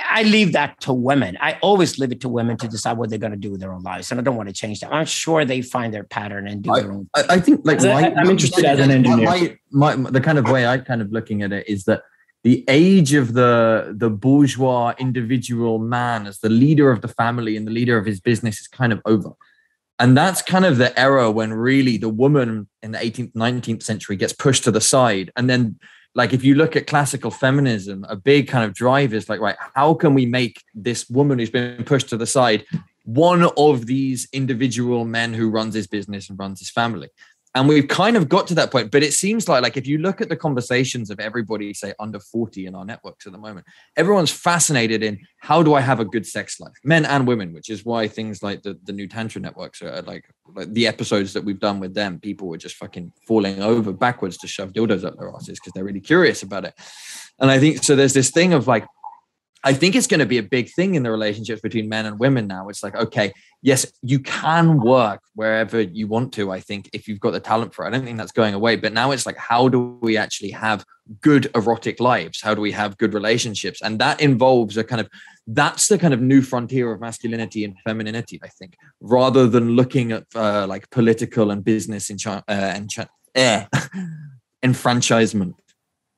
[SPEAKER 3] I leave that to women. I always leave it to women to decide what they're going to do with their own lives. And I don't want to change that. I'm sure they find their pattern and do their own.
[SPEAKER 1] I think like
[SPEAKER 5] I'm interested as an engineer.
[SPEAKER 1] The kind of way I kind of looking at it is that the age of the bourgeois individual man as the leader of the family and the leader of his business is kind of over. And that's kind of the era when really the woman in the 18th, 19th century gets pushed to the side. And then, like, if you look at classical feminism, a big kind of drive is like, right, how can we make this woman who's been pushed to the side one of these individual men who runs his business and runs his family? And we've kind of got to that point, but it seems like if you look at the conversations of everybody, say under 40 in our networks at the moment, everyone's fascinated in how do I have a good sex life, men and women, which is why things like the new Tantra networks are like the episodes that we've done with them, people were just fucking falling over backwards to shove dildos up their asses because they're really curious about it. And I think, so there's this thing of like, I think it's going to be a big thing in the relationships between men and women now. It's like, okay, yes, you can work wherever you want to, I think, if you've got the talent for it. I don't think that's going away. But now it's like, how do we actually have good erotic lives? How do we have good relationships? And that involves that's the kind of new frontier of masculinity and femininity, I think, rather than looking at like political and business enfranchisement.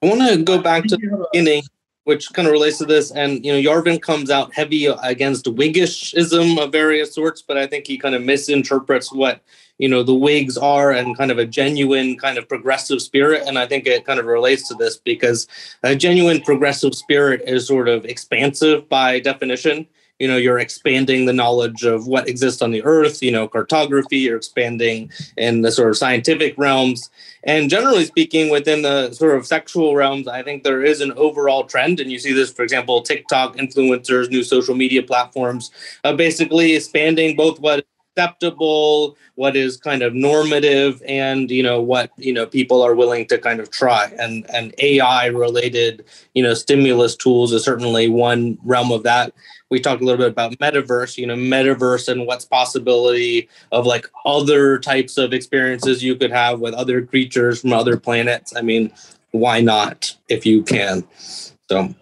[SPEAKER 2] I want to go back to the beginning. which kind of relates to this. And, Yarvin comes out heavy against Whiggishism of various sorts, but I think he kind of misinterprets what, the Whigs are and kind of a genuine kind of progressive spirit. And I think it kind of relates to this because a genuine progressive spirit is sort of expansive by definition. You're expanding the knowledge of what exists on the earth, cartography, you're expanding in the sort of scientific realms. And generally speaking, within the sort of sexual realms, I think there is an overall trend. And you see this, for example, TikTok influencers, new social media platforms, basically expanding both what is acceptable, what is kind of normative, and, what, people are willing to kind of try. And AI related, stimulus tools is certainly one realm of that. We talked a little bit about metaverse and what's possibility of like other types of experiences you could have with other creatures from other planets. I mean, why not if you can? So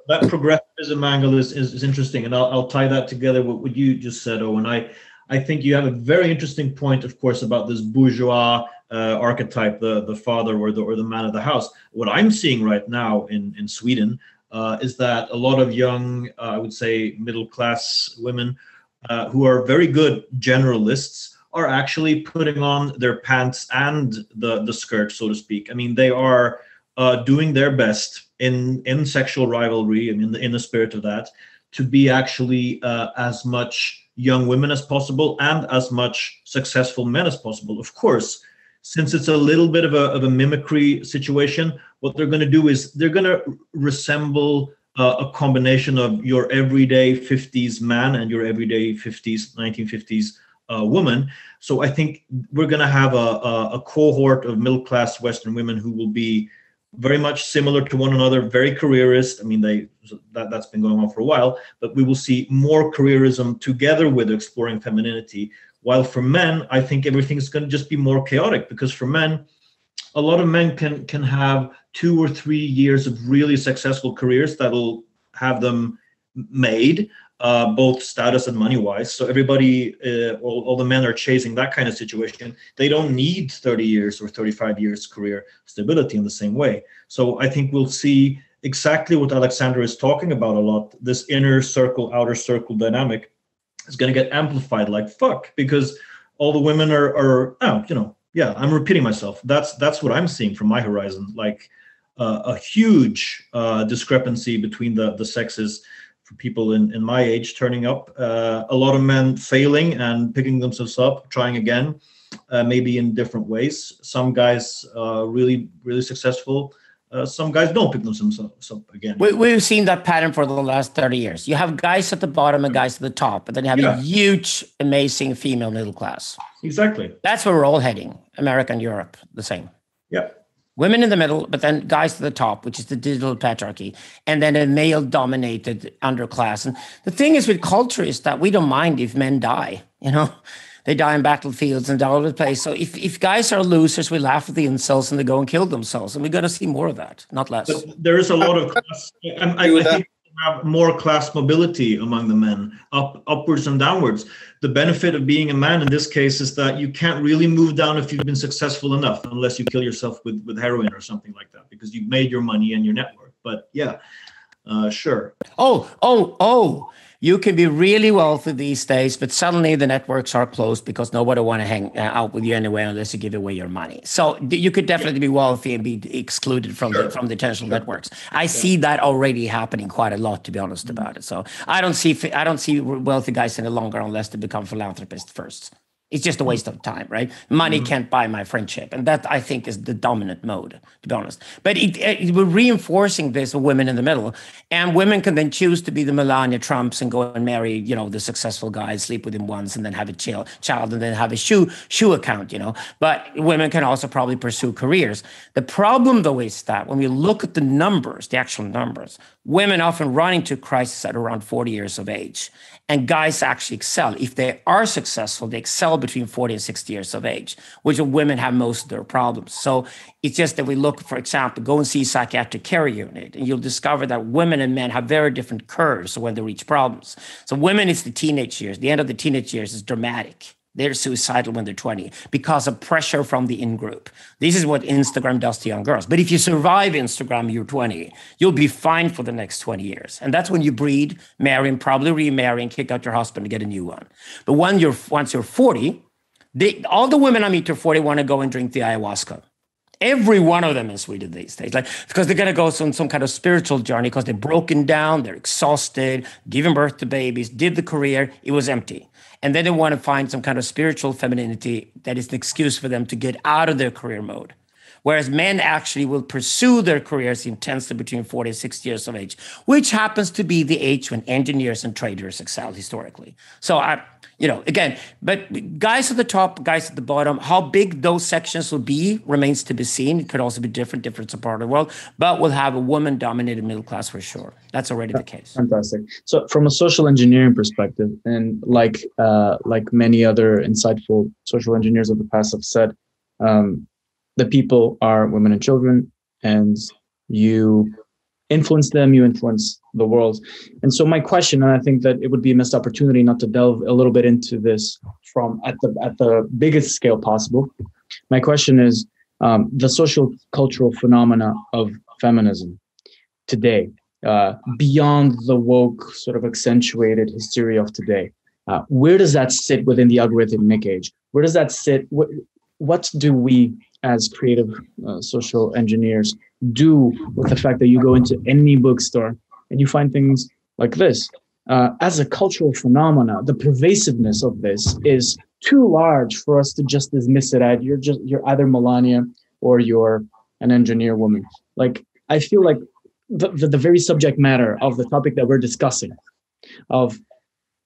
[SPEAKER 4] that progressivism angle is interesting, and I'll tie that together with what you just said, Owen. I think you have a very interesting point, of course, about this bourgeois archetype, the father or the man of the house. What I'm seeing right now in Sweden is that a lot of young, I would say, middle-class women who are very good generalists are actually putting on their pants and the skirt, so to speak. I mean, they are doing their best in sexual rivalry, I mean, in the spirit of that, to be actually as much young women as possible and as much successful men as possible. Of course, since it's a little bit of a mimicry situation, what they're going to do is they're going to resemble a combination of your everyday 50s man and your everyday 1950s woman. So I think we're going to have a cohort of middle-class Western women who will be very much similar to one another, very careerist. I mean, that's been going on for a while, but we will see more careerism together with exploring femininity. While for men, I think everything is going to just be more chaotic, because for men, a lot of men can have 2 or 3 years of really successful careers that'll have them made, both status and money-wise. So everybody, all the men are chasing that kind of situation. They don't need 30 years or 35 years career stability in the same way. So I think we'll see exactly what Alexander is talking about a lot. This inner circle, outer circle dynamic is going to get amplified like fuck, because all the women are I'm repeating myself. That's what I'm seeing from my horizon, like a huge discrepancy between the sexes for people in my age turning up. A lot of men failing and picking themselves up, trying again, maybe in different ways. Some guys really, really successful. Some guys don't pick themselves up again.
[SPEAKER 3] We've seen that pattern for the last 30 years. You have guys at the bottom and guys at the top, but then you have a huge, amazing female middle class.
[SPEAKER 4] Exactly.
[SPEAKER 3] That's where we're all heading. America and Europe, the same.
[SPEAKER 4] Yeah.
[SPEAKER 3] Women in the middle, but then guys to the top, which is the digital patriarchy, and then a male-dominated underclass. And the thing is with culture is that we don't mind if men die, They die in battlefields and all over the place. So if guys are losers, we laugh at the incels and they go and kill themselves. And we're going to see more of that, not less.
[SPEAKER 4] But there is a lot of class. I think we have more class mobility among the men, upwards and downwards. The benefit of being a man in this case is that you can't really move down if you've been successful enough, unless you kill yourself with heroin or something like that, because you've made your money and your network. But sure. You can be really wealthy these days, but suddenly the networks are closed because nobody want to hang out with you anyway unless you give away your money. So you could definitely be wealthy and be excluded from the attentional networks. I see that already happening quite a lot, to be honest about it. So I don't see wealthy guys any longer unless they become philanthropists first. It's just a waste of time, right? Money can't buy my friendship. And that, I think, is the dominant mode, to be honest. But we're reinforcing this with women in the middle. And women can then choose to be the Melania Trumps and go and marry, the successful guys, sleep with him once, and then have a child and then have a shoe account, But women can also probably pursue careers. The problem, though, is that when we look at the numbers, the actual numbers, women often run into crisis at around 40 years of age. And guys actually excel. If they are successful, they excel between 40 and 60 years of age, which women have most of their problems. So it's just that we look, for example, go and see a psychiatric care unit, and you'll discover that women and men have very different curves when they reach problems. So women, it's the teenage years. The end of the teenage years is dramatic.
[SPEAKER 3] They're suicidal when they're 20 because of pressure from the in-group. This is what Instagram does to young girls. But if you survive Instagram, you're 20, you'll be fine for the next 20 years. And that's when you breed, marry, and probably remarry and kick out your husband and get a new one. But once you're 40, all the women I meet are 40 want to go and drink the ayahuasca. Every one of them in Sweden these days, because they're going to go on some kind of spiritual journey because they're broken down, they're exhausted, giving birth to babies, did the career, it was empty. And then they want to find some kind of spiritual femininity that is an excuse for them to get out of their career mode. Whereas men actually will pursue their careers intensely between 40 and 60 years of age, which happens to be the age when engineers and traders excel historically. So again, but guys at the top, guys at the bottom, how big those sections will be remains to be seen. It could also be different part of the world, but we'll have a woman-dominated middle class for sure. That's already the case.
[SPEAKER 5] Fantastic. So from a social engineering perspective, and like many other insightful social engineers of the past have said, the people are women and children, and you influence them, you influence the world. And so my question, and I think that it would be a missed opportunity not to delve a little bit into this from at the biggest scale possible. My question is the social cultural phenomena of feminism today, beyond the woke sort of accentuated hysteria of today. Where does that sit within the algorithmic age? Where does that sit? What do we as creative social engineers do with the fact that you go into any bookstore and you find things like this? As a cultural phenomena, the pervasiveness of this is too large for us to just dismiss it at you're either Melania or you're an engineer woman. Like, I feel like the very subject matter of the topic that we're discussing, of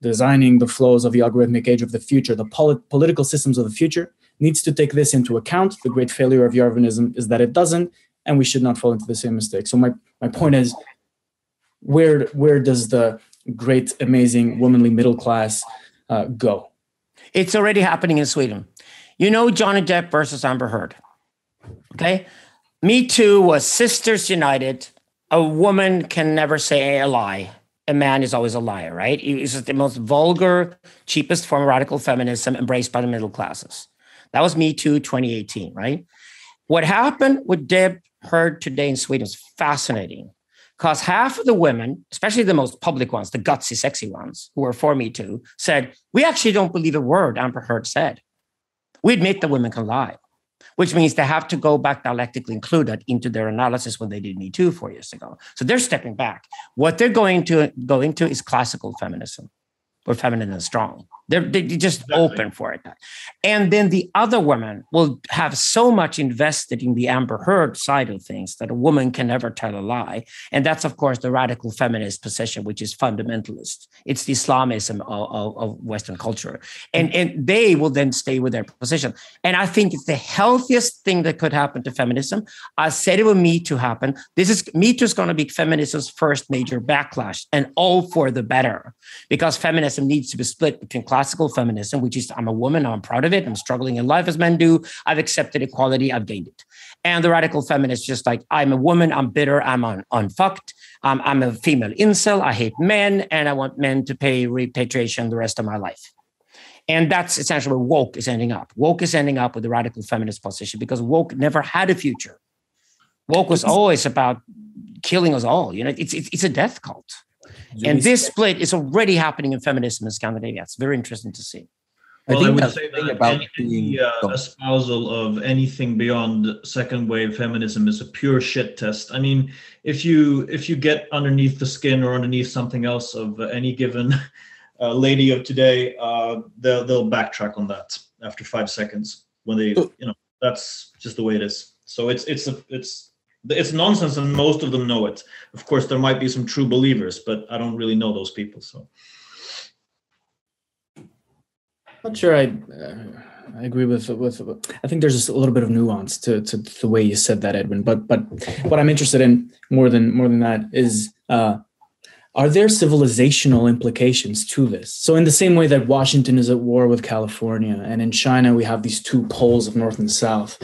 [SPEAKER 5] designing the flows of the algorithmic age of the future, the political systems of the future, needs to take this into account. The great failure of Yarvinism is that it doesn't, and we should not fall into the same mistake. So my point is, where does the great, amazing, womanly middle class go?
[SPEAKER 3] It's already happening in Sweden. You know, Johnny Depp versus Amber Heard. Okay? Me Too was Sisters United. A woman can never say a lie. A man is always a liar, right? It's the most vulgar, cheapest form of radical feminism embraced by the middle classes. That was Me Too 2018, right? What happened with Deb Heard today in Sweden is fascinating, because half of the women, especially the most public ones, the gutsy, sexy ones who were for Me Too, said, we actually don't believe a word Amber Heard said. We admit that women can lie, which means they have to go back dialectically include that into their analysis when they did Me Too 4 years ago. So they're stepping back. What they're going to is classical feminism, or feminine and strong. They're just open for it. And then the other women will have so much invested in the Amber Heard side of things that a woman can never tell a lie. And that's, of course, the radical feminist position, which is fundamentalist. It's the Islamism of Western culture. And they will then stay with their position. And I think it's the healthiest thing that could happen to feminism. I said it with Me Too happen. Me Too is going to be feminism's first major backlash, and all for the better, because feminism needs to be split between classical feminism, which is I'm a woman, I'm proud of it, I'm struggling in life as men do, I've accepted equality, I've gained it. And the radical feminist, just like I'm a woman, I'm bitter, I'm unfucked, I'm a female incel, I hate men, and I want men to pay repatriation the rest of my life. And that's essentially where woke is ending up. Woke is ending up with the radical feminist position, because woke never had a future. Woke was always about killing us all. You know, it's a death cult. And this split is already happening in feminism in Scandinavia. It's very interesting to see.
[SPEAKER 4] Well, I would say that any espousal of anything beyond second wave feminism is a pure shit test. I mean, if you get underneath the skin or underneath something else of any given lady of today, they'll backtrack on that after 5 seconds when they, that's just the way it is. So it's nonsense, and most of them know it. Of course, there might be some true believers, but I don't really know those people. So,
[SPEAKER 5] not sure I agree with. I think there's just a little bit of nuance to the way you said that, Edwin. But what I'm interested in more than that is, are there civilizational implications to this? So in the same way that Washington is at war with California, and in China we have these two poles of North and South,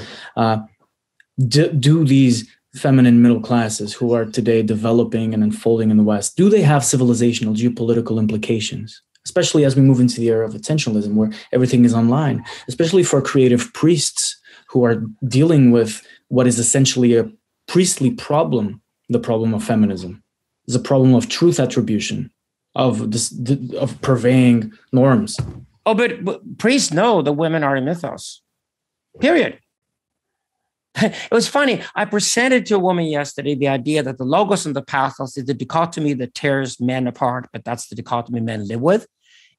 [SPEAKER 5] do these feminine middle classes who are today developing and unfolding in the West, do they have civilizational, geopolitical implications especially as we move into the era of attentionalism, where everything is online, especially for creative priests who are dealing with what is essentially a priestly problem, the problem of feminism. It's a problem of truth attribution, of purveying norms.
[SPEAKER 3] Oh, but priests know the women are a mythos. Period. It was funny. I presented to a woman yesterday the idea that the logos and the pathos is the dichotomy that tears men apart, but that's the dichotomy men live with.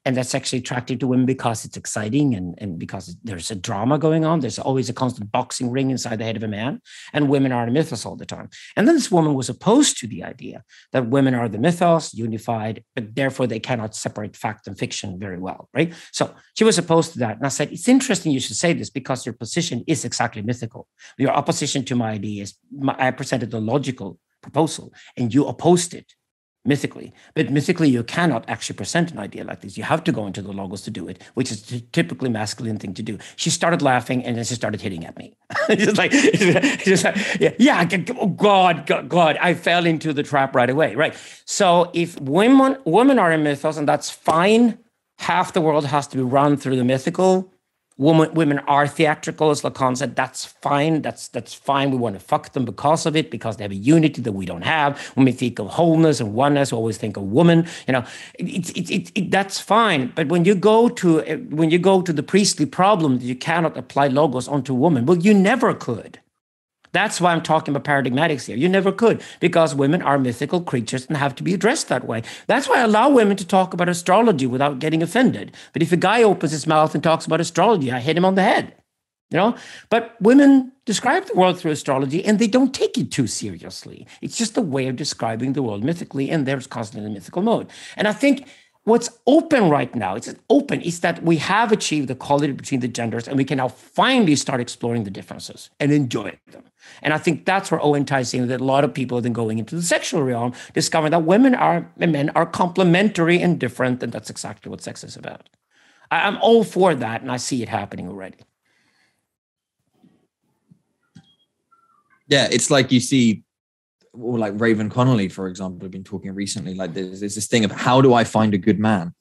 [SPEAKER 3] And that's actually attractive to women because it's exciting and because there's a drama going on. There's always a constant boxing ring inside the head of a man. And women are the mythos all the time. And then this woman was opposed to the idea that women are the mythos, unified, but therefore they cannot separate fact and fiction very well, right? So she was opposed to that. And I said, it's interesting you should say this because your position is exactly mythical. Your opposition to my idea is, I presented a logical proposal and you opposed it. Mythically, but mythically, you cannot actually present an idea like this. You have to go into the logos to do it, which is a typically masculine thing to do. She started laughing and then she started hitting at me. just like, yeah, oh God, I fell into the trap right away, right? So if women are a mythos, and that's fine, half the world has to be run through the mythical. Women are theatrical, as Lacan said. That's fine. That's fine. We want to fuck them because of it, because they have a unity that we don't have. When we think of wholeness and oneness, we always think of woman. You know, that's fine. But when you go to the priestly problem that you cannot apply logos onto women, well, you never could. That's why I'm talking about paradigmatics here. You never could, because women are mythical creatures and have to be addressed that way. That's why I allow women to talk about astrology without getting offended. But if a guy opens his mouth and talks about astrology, I hit him on the head. You know, but women describe the world through astrology and they don't take it too seriously. It's just a way of describing the world mythically, and they're constantly in a mythical mode. And I think what's open right now, is that we have achieved equality between the genders, and we can now finally start exploring the differences and enjoy them. And I think that's where Owen ties in, that a lot of people are then going into the sexual realm, discovering that women and men are complementary and different, and that's exactly what sex is about. I'm all for that, and I see it happening already.
[SPEAKER 1] Yeah, it's like you see, or like Raven Connolly, for example, have been talking recently, like there's this thing of how do I find a good man?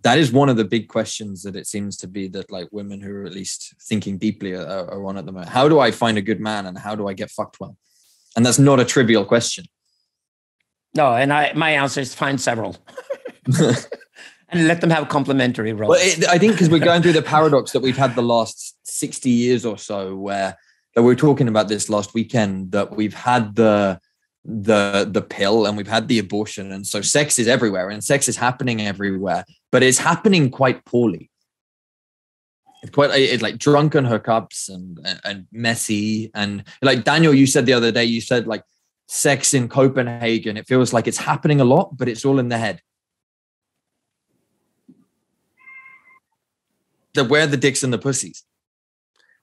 [SPEAKER 1] That is one of the big questions that it seems to be that like women who are at least thinking deeply are on at the moment. How do I find a good man and how do I get fucked well? And that's not a trivial question.
[SPEAKER 3] No, and my answer is find several. And let them have complementary roles.
[SPEAKER 1] Well, I think because we're going through the paradox that we've had the last 60 years or so, where we were talking about this last weekend, that we've had the pill and we've had the abortion, and so sex is everywhere and sex is happening everywhere, but it's happening quite poorly. It's like drunken hookups and messy, and like Daniel, you said the other day, you said like sex in Copenhagen, it feels like it's happening a lot, but it's all in the head. Where are the dicks and the pussies?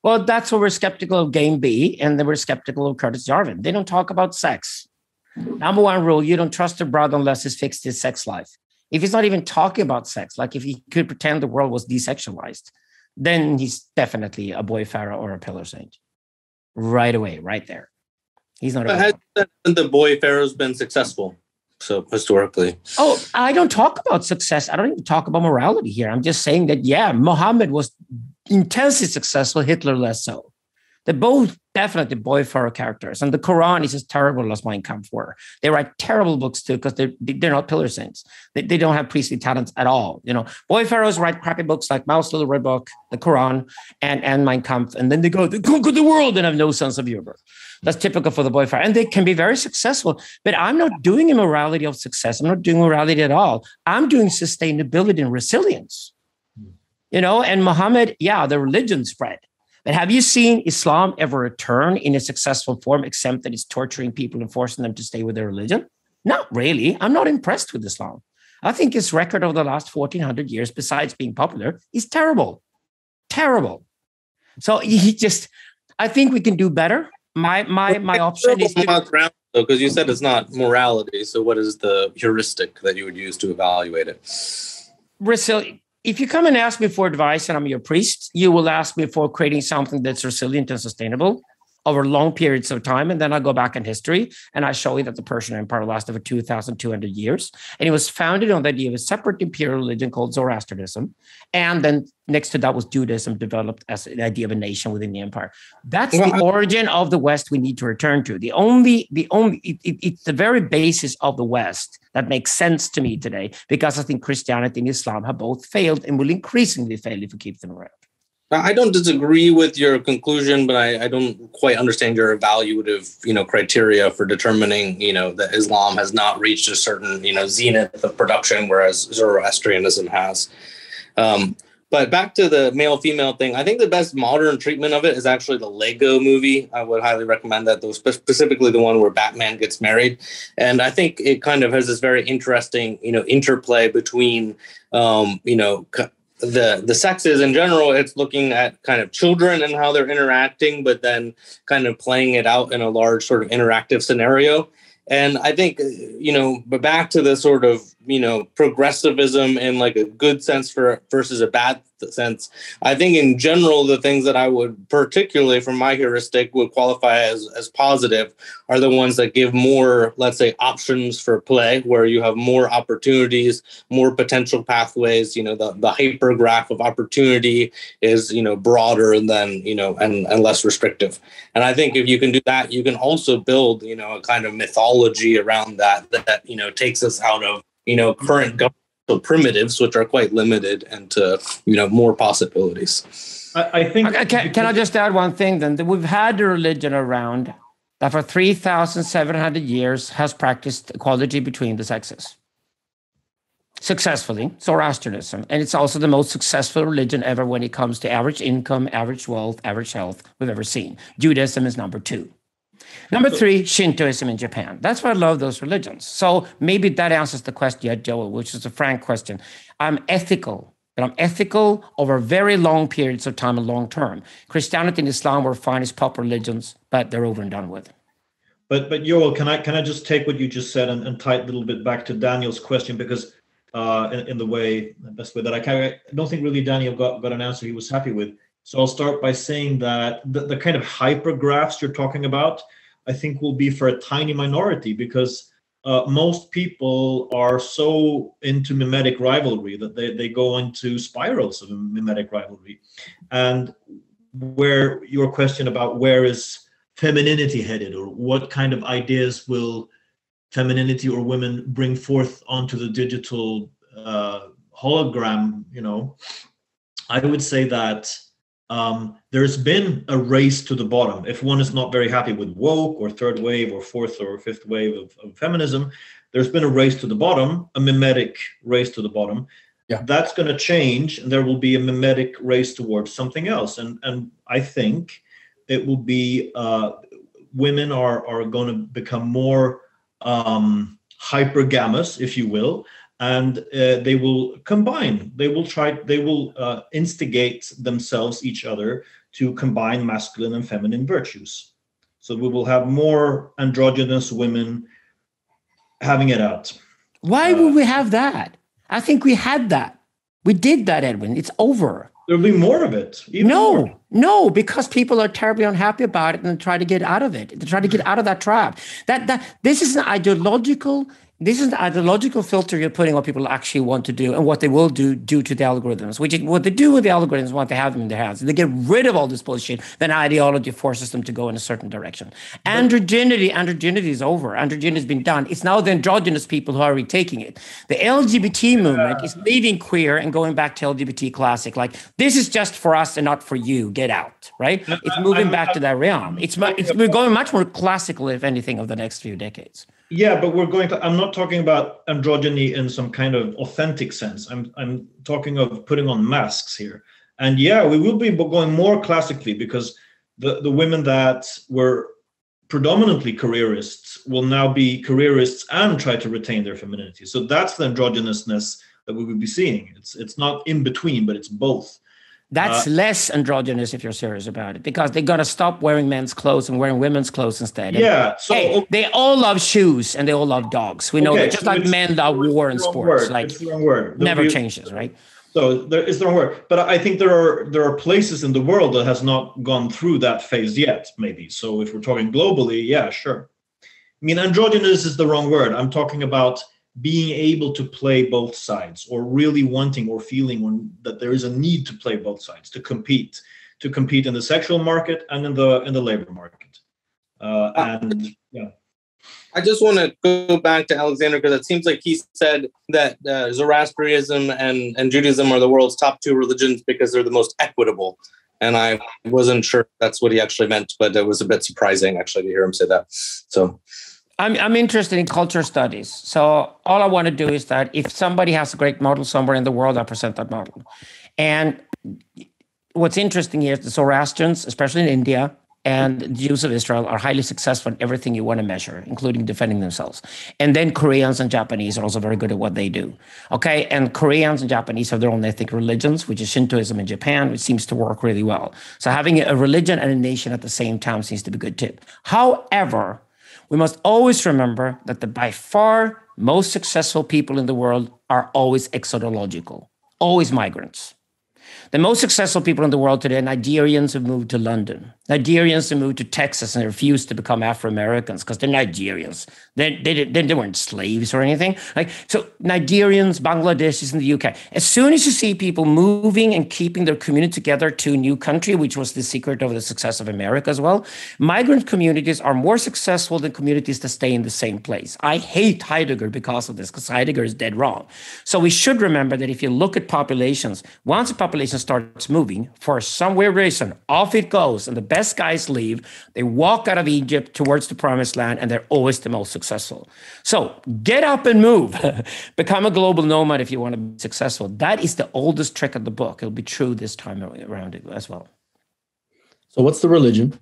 [SPEAKER 3] Well, that's why we're skeptical of Game B, and then we're skeptical of Curtis Yarvin. They don't talk about sex. Number one rule, you don't trust a brother unless he's fixed his sex life. If he's not even talking about sex, like if he could pretend the world was desexualized, then he's definitely a boy pharaoh or a pillar saint. Right away, right there. He's not.
[SPEAKER 2] But has the boy pharaoh's been successful? So historically.
[SPEAKER 3] Oh, I don't talk about success. I don't even talk about morality here. I'm just saying that, yeah, Muhammad was intensely successful, Hitler less so. They're both definitely boy pharaoh characters. And the Quran is as terrible as Mein Kampf were. They write terrible books too, because they're not pillar saints. They don't have priestly talents at all. You know, boy pharaohs write crappy books like Mao's Little Red Book, the Quran, and Mein Kampf. And then they conquer the world and have no sense of humor. That's typical for the boy pharaoh. And they can be very successful. But I'm not doing a morality of success. I'm not doing morality at all. I'm doing sustainability and resilience. You know, and Muhammad, yeah, the religion spread. But have you seen Islam ever return in a successful form, except that it's torturing people and forcing them to stay with their religion? Not really. I'm not impressed with Islam. I think its record over the last 1,400 years, besides being popular, is terrible. Terrible. So I think we can do better. My option is
[SPEAKER 2] because you said it's not morality. So what is the heuristic that you would use to evaluate it?
[SPEAKER 3] Resilient. If you come and ask me for advice and I'm your priest, you will ask me for creating something that's resilient and sustainable. over long periods of time. And then I go back in history and I show you that the Persian Empire lasted for 2,200 years. And it was founded on the idea of a separate imperial religion called Zoroastrianism. And then next to that was Judaism, developed as an idea of a nation within the empire. That's the origin of the West we need to return to. It's the very basis of the West that makes sense to me today, because I think Christianity and Islam have both failed and will increasingly fail if we keep them around.
[SPEAKER 2] I don't disagree with your conclusion, but I don't quite understand your evaluative, criteria for determining, that Islam has not reached a certain, zenith of production, whereas Zoroastrianism has. But back to the male-female thing, I think the best modern treatment of it is actually the Lego movie. I would highly recommend that, though, specifically the one where Batman gets married. And I think it kind of has this very interesting, interplay between, the sexes in general. It's looking at kind of children and how they're interacting, but then kind of playing it out in a large sort of interactive scenario. And I think, but back to the sort of, progressivism in like a good sense versus a bad sense. I think in general, the things that I would particularly from my heuristic would qualify as positive are the ones that give more, let's say, options for play, where you have more opportunities, more potential pathways. The hypergraph of opportunity is, broader than, and less restrictive. And I think if you can do that, you can also build, a kind of mythology around that takes us out of, current governmental primitives, which are quite limited, and to, more possibilities.
[SPEAKER 4] I think.
[SPEAKER 3] Can I just add one thing then? That we've had a religion around that for 3,700 years has practiced equality between the sexes successfully, Zoroastrianism. And it's also the most successful religion ever when it comes to average income, average wealth, average health we've ever seen. Judaism is number 2. Number 3, Shintoism in Japan. That's why I love those religions. So maybe that answers the question, Joel, which is a frank question. I'm ethical, but I'm ethical over very long periods of time and long term. Christianity and Islam were fine as pop religions, but they're over and done with.
[SPEAKER 4] But Joel, can I just take what you just said and tie it a little bit back to Daniel's question, because in the best way that I don't think really Daniel got an answer he was happy with. So I'll start by saying that the kind of hypergraphs you're talking about, I think will be for a tiny minority, because most people are so into mimetic rivalry that they go into spirals of mimetic rivalry. And where your question about where is femininity headed, or what kind of ideas will femininity or women bring forth onto the digital hologram, I would say that there's been a race to the bottom. If one is not very happy with woke or third wave or fourth or fifth wave of feminism, there's been a race to the bottom, a mimetic race to the bottom.
[SPEAKER 1] Yeah.
[SPEAKER 4] That's going to change, and there will be a mimetic race towards something else. And I think it will be women are going to become more hypergamous, if you will. And they will combine. They will instigate themselves, each other, to combine masculine and feminine virtues. So we will have more androgynous women having it out.
[SPEAKER 3] Why would we have that? I think we had that. We did that, Edwin. It's over.
[SPEAKER 4] There'll be more of it.
[SPEAKER 3] No, because people are terribly unhappy about it and try to get out of it. They try to get out of that trap. This is an ideological filter you're putting what people actually want to do and what they will do due to the algorithms, which is what they do with the algorithms once they have them in their hands. They get rid of all this bullshit, then ideology forces them to go in a certain direction. Androgyny is over. Androgyny has been done. It's now the androgynous people who are retaking it. The LGBT movement is leaving queer and going back to LGBT classic. Like, this is just for us and not for you. Get out, right? It's moving back to that realm. We're going much more classical, if anything, of the next few decades.
[SPEAKER 4] Yeah, but I'm not talking about androgyny in some kind of authentic sense. I'm talking of putting on masks here. And yeah, we will be going more classically, because the women that were predominantly careerists will now be careerists and try to retain their femininity. So that's the androgynousness that we will be seeing. It's not in between, but it's both.
[SPEAKER 3] That's less androgynous if you're serious about it, because they're going to stop wearing men's clothes and wearing women's clothes instead.
[SPEAKER 4] Yeah. So
[SPEAKER 3] hey, they all love shoes and they all love dogs. We know that, just like men love war and sports. Like,
[SPEAKER 4] it's the wrong word.
[SPEAKER 3] Never changes, right?
[SPEAKER 4] So there is the wrong word. But I think there are places in the world that has not gone through that phase yet, maybe. So if we're talking globally, yeah, sure. I mean, androgynous is the wrong word. I'm talking about being able to play both sides, or really wanting or feeling that there is a need to play both sides, to compete in the sexual market and in the labor market. And yeah.
[SPEAKER 2] I just want to go back to Alexander, because it seems like he said that Zoroastrianism and Judaism are the world's top two religions because they're the most equitable. And I wasn't sure that's what he actually meant, but it was a bit surprising actually to hear him say that. So
[SPEAKER 3] I'm interested in culture studies. So all I want to do is that if somebody has a great model somewhere in the world, I present that model. And what's interesting here is the Zoroastrians, especially in India, and the Jews of Israel are highly successful in everything you want to measure, including defending themselves. And then Koreans and Japanese are also very good at what they do. Okay, and Koreans and Japanese have their own ethnic religions, which is Shintoism in Japan, which seems to work really well. So having a religion and a nation at the same time seems to be a good tip. However, we must always remember that the by far most successful people in the world are always exodological, always migrants. The most successful people in the world today are Nigerians who moved to London, Nigerians who moved to Texas and refused to become Afro-Americans because they're Nigerians. They weren't slaves or anything. So Nigerians, Bangladeshis in the UK. As soon as you see people moving and keeping their community together to a new country, which was the secret of the success of America as well, migrant communities are more successful than communities that stay in the same place. I hate Heidegger because of this, because Heidegger is dead wrong. So we should remember that if you look at populations, once a population starts moving, for some weird reason, off it goes, and the best guys leave. They walk out of Egypt towards the promised land, and they're always the most successful. So get up and move. Become a global nomad if you want to be successful. That is the oldest trick of the book. It'll be true this time around as well.
[SPEAKER 5] So what's the religion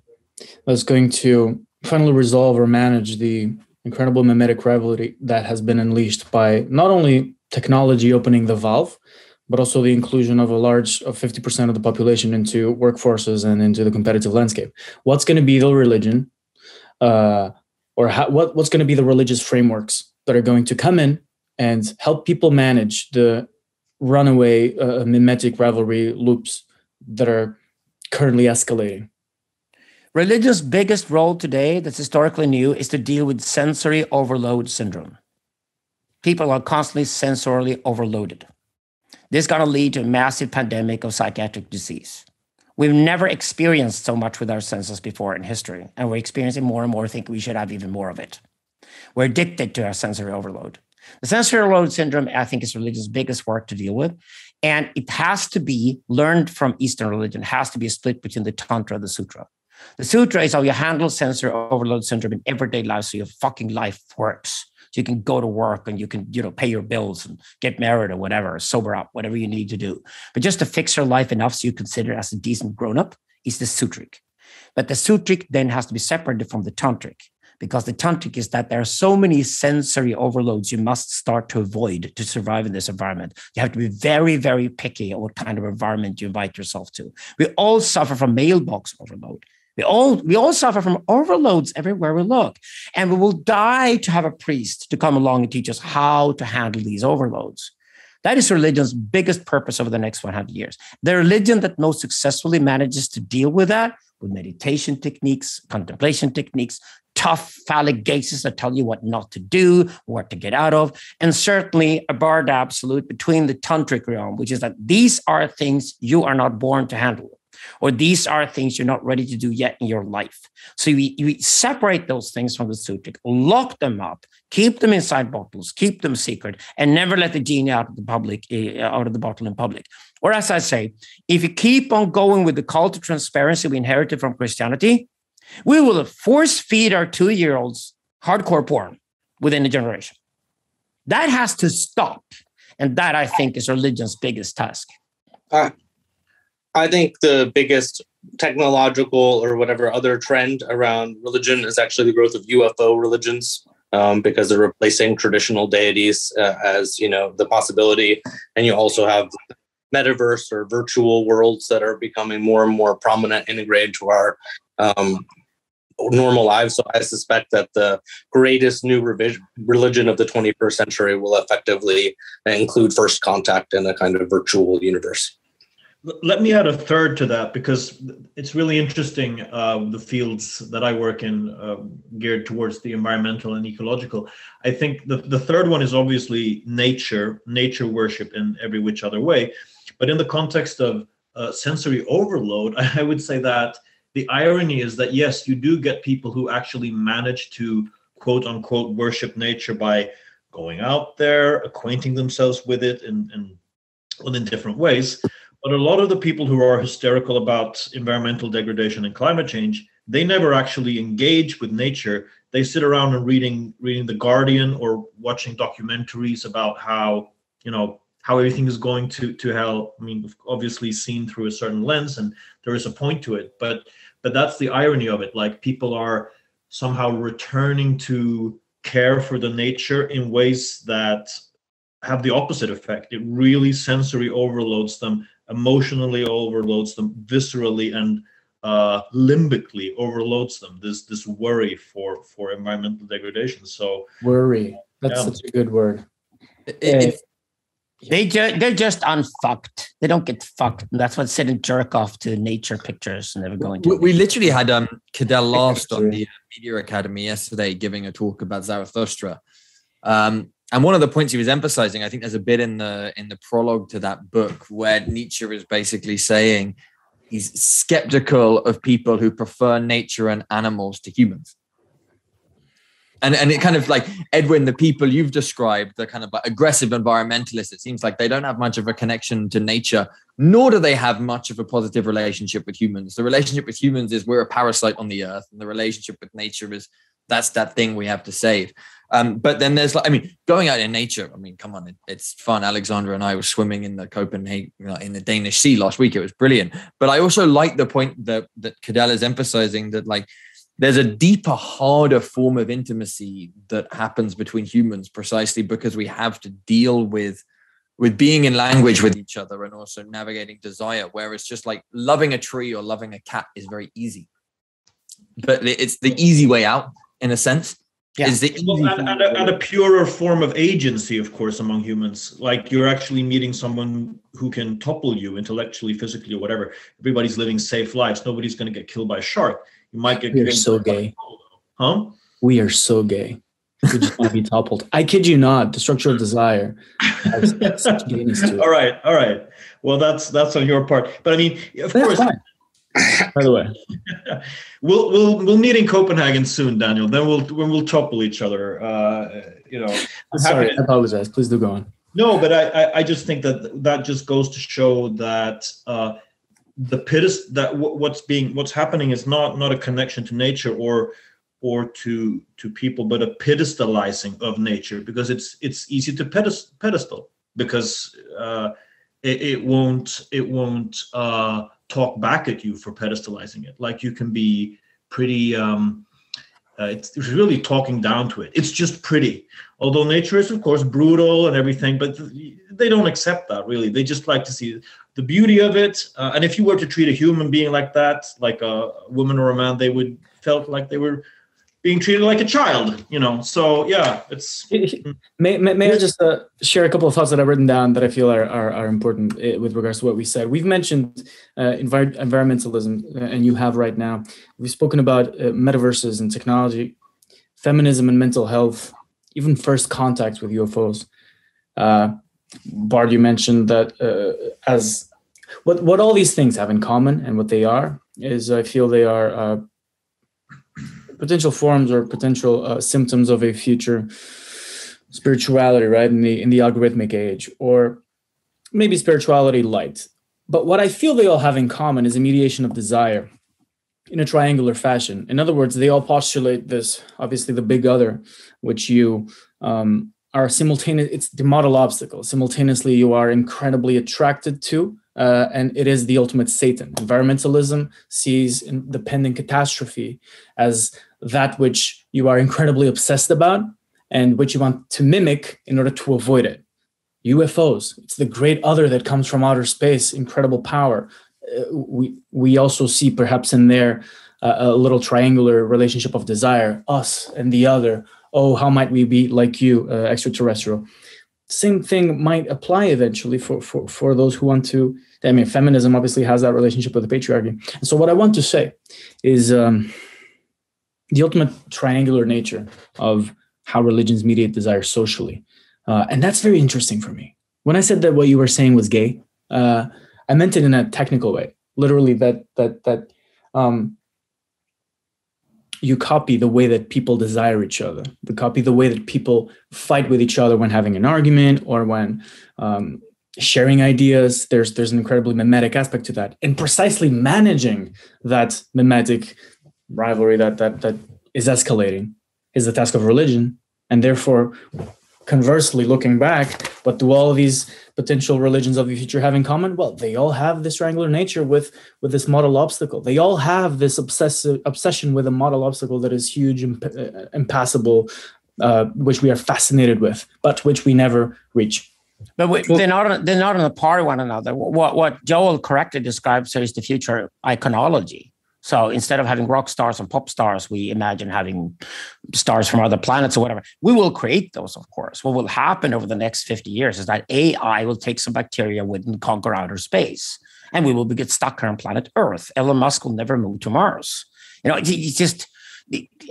[SPEAKER 5] that's going to finally resolve or manage the incredible mimetic rivalry that has been unleashed by not only technology opening the valve, but also the inclusion of 50% of the population into workforces and into the competitive landscape? What's going to be the religion, what's going to be the religious frameworks that are going to come in and help people manage the runaway mimetic rivalry loops that are currently escalating?
[SPEAKER 3] Religion's biggest role today that's historically new is to deal with sensory overload syndrome. People are constantly sensorily overloaded. This is going to lead to a massive pandemic of psychiatric disease. We've never experienced so much with our senses before in history, and we're experiencing more and more, think we should have even more of it. We're addicted to our sensory overload. The sensory overload syndrome, I think, is religion's biggest work to deal with, and it has to be learned from Eastern religion. It has to be a split between the Tantra and the Sutra. The Sutra is how you handle sensory overload syndrome in everyday life so your fucking life works. So you can go to work and you can, pay your bills and get married or whatever, sober up, whatever you need to do. But just to fix your life enough so you consider as a decent grown-up is the Sutric. But the Sutric then has to be separated from the Tantric, because the Tantric is that there are so many sensory overloads you must start to avoid to survive in this environment. You have to be very, very picky on what kind of environment you invite yourself to. We all suffer from mailbox overload. We all suffer from overloads everywhere we look, and we will die to have a priest to come along and teach us how to handle these overloads. That is religion's biggest purpose over the next 100 years. The religion that most successfully manages to deal with that, with meditation techniques, contemplation techniques, tough phallic gazes that tell you what not to do, what to get out of, and certainly a barred absolute between the tantric realm, which is that these are things you are not born to handle, or these are things you're not ready to do yet in your life. So you separate those things from the Sutric, lock them up, keep them inside bottles, keep them secret, and never let the genie out of the bottle in public. Or as I say, if you keep on going with the cult of transparency we inherited from Christianity, we will force feed our 2-year-olds hardcore porn within a generation. That has to stop. And that, I think, is religion's biggest task.
[SPEAKER 2] I think the biggest technological or whatever other trend around religion is actually the growth of UFO religions, because they're replacing traditional deities as, the possibility. And you also have metaverse or virtual worlds that are becoming more and more prominent, integrated to our normal lives. So I suspect that the greatest new religion of the 21st century will effectively include first contact in a kind of virtual universe.
[SPEAKER 4] Let me add a third to that, because it's really interesting, the fields that I work in geared towards the environmental and ecological. I think the third one is obviously nature worship in every which other way. But in the context of sensory overload, I would say that the irony is that, yes, you do get people who actually manage to, quote unquote, worship nature by going out there, acquainting themselves with it in different ways. But a lot of the people who are hysterical about environmental degradation and climate change, they never actually engage with nature. They sit around and reading The Guardian or watching documentaries about how everything is going to hell. I mean, obviously seen through a certain lens, and there is a point to it. But that's the irony of it. Like, people are somehow returning to care for the nature in ways that have the opposite effect. It really sensory overloads them, emotionally overloads them, viscerally and limbically overloads them. This worry for environmental degradation. So
[SPEAKER 5] worry, that's such a good word.
[SPEAKER 3] They're just unfucked. They don't get fucked. And that's what sit and jerk off to nature pictures and never go into.
[SPEAKER 1] We literally had Cadell Last on the Media Academy yesterday giving a talk about Zarathustra. And one of the points he was emphasizing, I think there's a bit in the prologue to that book where Nietzsche is basically saying he's skeptical of people who prefer nature and animals to humans. And it kind of like, Edwin, the people you've described, the kind of like aggressive environmentalists, it seems like they don't have much of a connection to nature, nor do they have much of a positive relationship with humans. The relationship with humans is we're a parasite on the earth, and the relationship with nature is that's that thing we have to save. But then there's going out in nature. I mean, come on, it's fun. Alexandra and I were swimming in the Copenhagen, in the Danish Sea last week. It was brilliant. But I also like the point that Cadell is emphasizing, that like there's a deeper, harder form of intimacy that happens between humans precisely because we have to deal with being in language with each other and also navigating desire. Whereas just like loving a tree or loving a cat is very easy, but it's the easy way out in a sense.
[SPEAKER 3] Yeah.
[SPEAKER 1] Is the easy
[SPEAKER 4] and a purer form of agency, of course, among humans. Like, you're actually meeting someone who can topple you intellectually, physically, or whatever. Everybody's living safe lives. Nobody's going to get killed by a shark. You might get killed.
[SPEAKER 5] We're so gay.
[SPEAKER 4] Huh?
[SPEAKER 5] We are so gay. We just want to be toppled. I kid you not. The structure of desire has such gayness to it.
[SPEAKER 4] All right. Well, that's on your part. But I mean, of course.
[SPEAKER 5] Fine. By the way,
[SPEAKER 4] we'll meet in Copenhagen soon, Daniel. Then we'll topple each other.
[SPEAKER 5] Sorry, I apologize. Please do go on.
[SPEAKER 4] No, but I just think that just goes to show that what's happening is not a connection to nature or to people, but a pedestalizing of nature, because it's easy to pedestal because it won't talk back at you for pedestalizing it. Like, you can be pretty it's really talking down to it. It's just pretty, although nature is of course brutal and everything, but they don't accept that really. They just like to see the beauty of it, and if you were to treat a human being like that, like a woman or a man, they would felt like they were being treated like a child, So yeah, it's.
[SPEAKER 5] May I just share a couple of thoughts that I've written down that I feel are important with regards to what we said. We've mentioned environmentalism, and you have right now. We've spoken about metaverses and technology, feminism and mental health, even first contact with UFOs. Bard, you mentioned that as what all these things have in common, and what they are is, I feel they are potential forms or potential symptoms of a future spirituality, right? In the algorithmic age, or maybe spirituality light. But what I feel they all have in common is a mediation of desire in a triangular fashion. In other words, they all postulate this, obviously the big other, which you are simultaneous. It's the model obstacle. Simultaneously, you are incredibly attracted to, and it is the ultimate Satan. Environmentalism sees the pending catastrophe as that which you are incredibly obsessed about and which you want to mimic in order to avoid it. UFOs. It's the great other that comes from outer space, incredible power. We also see perhaps in there a little triangular relationship of desire, us and the other. Oh, how might we be like you, extraterrestrial? Same thing might apply eventually for those who want to. I mean, feminism obviously has that relationship with the patriarchy. And so what I want to say is the ultimate triangular nature of how religions mediate desire socially. And that's very interesting for me. When I said that what you were saying was gay, I meant it in a technical way. Literally that you copy the way that people desire each other. You copy the way that people fight with each other when having an argument or when sharing ideas. There's an incredibly mimetic aspect to that. And precisely managing that mimetic rivalry that is escalating is the task of religion. And therefore, conversely, looking back, what do all of these potential religions of the future have in common? Well, they all have this triangular nature with this model obstacle. They all have this obsession with a model obstacle that is huge, impassable, which we are fascinated with, but which we never reach.
[SPEAKER 3] But they're not on the par with one another. What Joel correctly describes here is the future iconology. So instead of having rock stars and pop stars, we imagine having stars from other planets or whatever. We will create those, of course. What will happen over the next 50 years is that AI will take some bacteria and conquer outer space, and we will get stuck here on planet Earth. Elon Musk will never move to Mars. It's just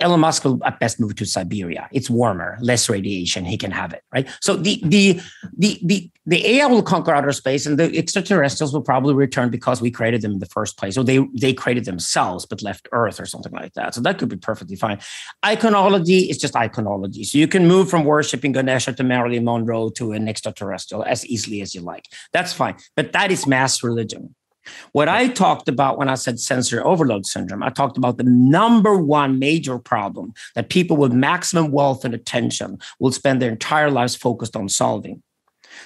[SPEAKER 3] Elon Musk will at best move to Siberia. It's warmer, less radiation. He can have it, right? So the AI will conquer outer space, and the extraterrestrials will probably return because we created them in the first place, or they created themselves but left Earth or something like that. So that could be perfectly fine. Iconology is just iconology. So you can move from worshiping Ganesha to Marilyn Monroe to an extraterrestrial as easily as you like. That's fine, but that is mass religion. What I talked about when I said sensory overload syndrome, I talked about the number one major problem that people with maximum wealth and attention will spend their entire lives focused on solving.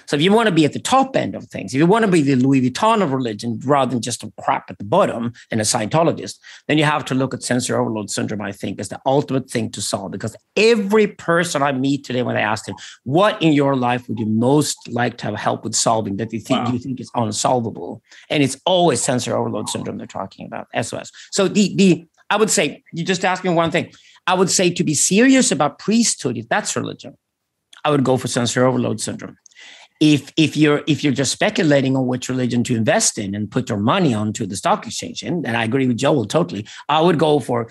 [SPEAKER 3] So if you want to be at the top end of things, if you want to be the Louis Vuitton of religion rather than just a crap at the bottom and a Scientologist, then you have to look at sensory overload syndrome, I think, as the ultimate thing to solve. Because every person I meet today, when I ask them, what in your life would you most like to have help with solving that you think is unsolvable? And it's always sensory overload syndrome they're talking about, SOS. So I would say, you just asked me one thing. I would say to be serious about priesthood, if that's religion, I would go for sensory overload syndrome. If you're just speculating on which religion to invest in and put your money onto the stock exchange in, and I agree with Joel totally, I would go for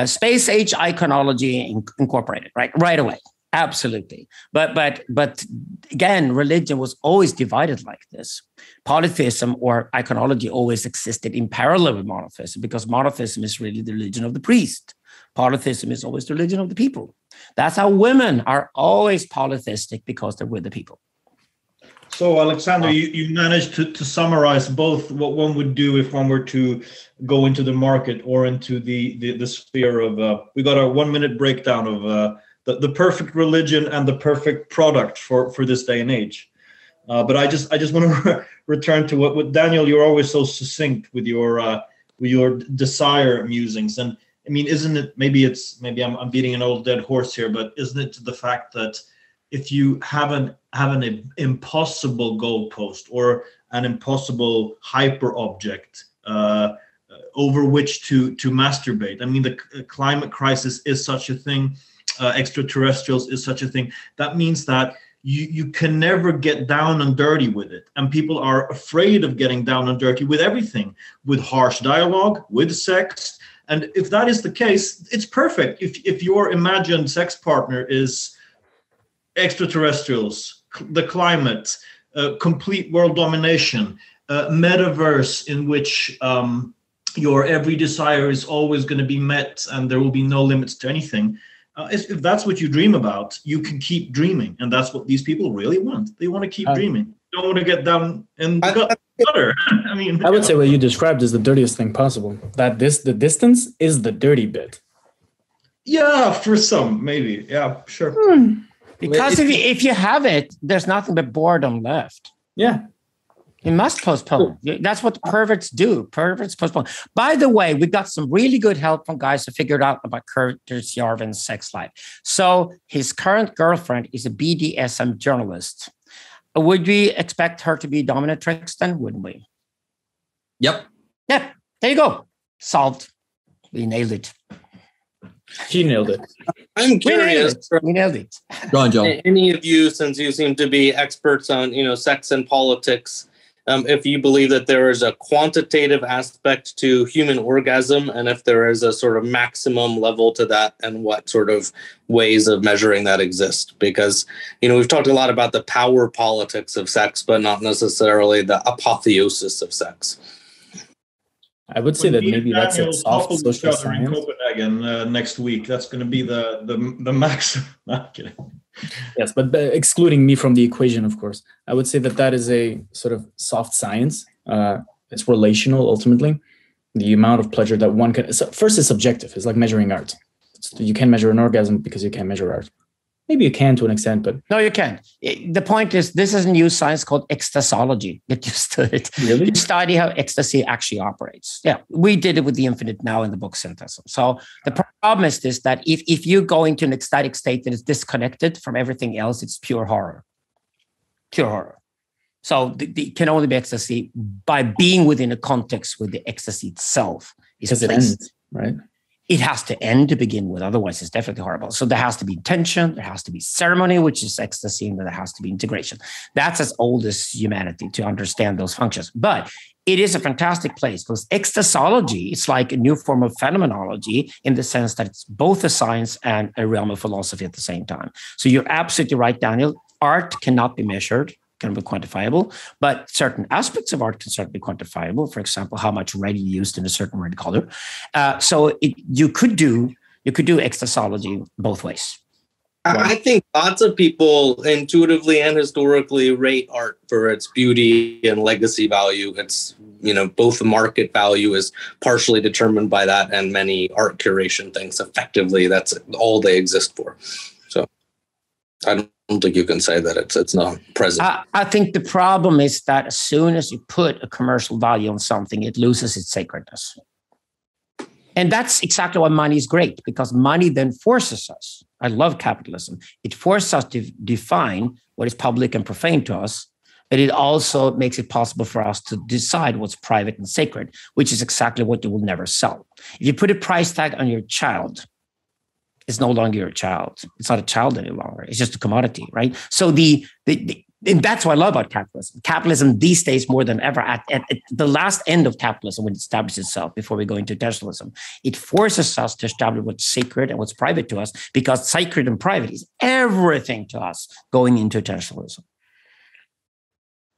[SPEAKER 3] space age iconology incorporated, right away. Absolutely. But again, religion was always divided like this. Polytheism or iconology always existed in parallel with monotheism, because monotheism is really the religion of the priest. Polytheism is always the religion of the people. That's how women are always polytheistic, because they're with the people.
[SPEAKER 4] So, Alexander, you managed to summarize both what one would do if one were to go into the market or into the sphere of, we got a 1 minute breakdown of the perfect religion and the perfect product for this day and age. But I just want to return to what Daniel, you're always so succinct with your desire musings. And I mean, isn't it, maybe I'm beating an old dead horse here, but isn't it the fact that if you have an impossible goalpost or an impossible hyper object over which to masturbate. I mean, the climate crisis is such a thing. Extraterrestrials is such a thing. That means that you can never get down and dirty with it. And people are afraid of getting down and dirty with everything, with harsh dialogue, with sex. And if that is the case, it's perfect. If your imagined sex partner is extraterrestrials, the climate, complete world domination, metaverse in which your every desire is always going to be met and there will be no limits to anything. If that's what you dream about, you can keep dreaming. And that's what these people really want. They want to keep dreaming. They don't want to get down in the gutter. I mean,
[SPEAKER 5] I would say what you described is the dirtiest thing possible. The distance is the dirty bit.
[SPEAKER 4] Yeah, for some, maybe. Yeah, sure.
[SPEAKER 3] Because if you have it, there's nothing but boredom left.
[SPEAKER 5] Yeah.
[SPEAKER 3] You must postpone. That's what perverts do. Perverts postpone. By the way, we got some really good help from guys who figured out about Curtis Yarvin's sex life. So his current girlfriend is a BDSM journalist. Would we expect her to be dominatrix then? Wouldn't we?
[SPEAKER 1] Yep.
[SPEAKER 3] Yeah. There you go. Solved. We nailed it.
[SPEAKER 5] She nailed it.
[SPEAKER 2] I'm curious.
[SPEAKER 3] We nailed it.
[SPEAKER 1] Go on, Joel.
[SPEAKER 2] Any of you, since you seem to be experts on, sex and politics, if you believe that there is a quantitative aspect to human orgasm, and if there is a sort of maximum level to that, and what sort of ways of measuring that exist. Because, we've talked a lot about the power politics of sex, but not necessarily the apotheosis of sex.
[SPEAKER 5] I would say that maybe that's a soft social science.
[SPEAKER 4] In Copenhagen next week. That's going to be the max. Not kidding.
[SPEAKER 5] Yes, but excluding me from the equation, of course, I would say that is a sort of soft science. It's relational, ultimately. The amount of pleasure that one can... First, it's subjective. It's like measuring art. You can't measure an orgasm because you can't measure art. Maybe you can to an extent, but...
[SPEAKER 3] No, you can't. The point is, this is a new science called ecstasology. Get used to it.
[SPEAKER 5] Really?
[SPEAKER 3] You study how ecstasy actually operates. Yeah, we did it with the infinite now in the book Synthesis. So the problem is this, that if you go into an ecstatic state that is disconnected from everything else, it's pure horror. Pure horror. So it can only be ecstasy by being within a context with the ecstasy itself.
[SPEAKER 5] Because it ends, right?
[SPEAKER 3] It has to end to begin with. Otherwise, it's definitely horrible. So there has to be intention. There has to be ceremony, which is ecstasy, and there has to be integration. That's as old as humanity to understand those functions. But it is a fantastic place because ecstasology is like a new form of phenomenology in the sense that it's both a science and a realm of philosophy at the same time. So you're absolutely right, Daniel. Art cannot be measured, can be quantifiable, but certain aspects of art can certainly be quantifiable. For example, how much red you used in a certain red color. So you could do ecstasology both ways.
[SPEAKER 2] I think lots of people intuitively and historically rate art for its beauty and legacy value. It's, both the market value is partially determined by that, and many art curation things effectively, that's all they exist for. So I don't think you can say that it's not present.
[SPEAKER 3] I think the problem is that as soon as you put a commercial value on something, it loses its sacredness. And that's exactly why money is great, because money then forces us. I love capitalism. It forces us to define what is public and profane to us, but it also makes it possible for us to decide what's private and sacred, which is exactly what you will never sell. If you put a price tag on your child, it's no longer your child. It's not a child any longer. It's just a commodity, right? So and that's what I love about capitalism. Capitalism these days more than ever, at the last end of capitalism, when it establishes itself before we go into intentionalism, it forces us to establish what's sacred and what's private to us, because sacred and private is everything to us going into intentionalism.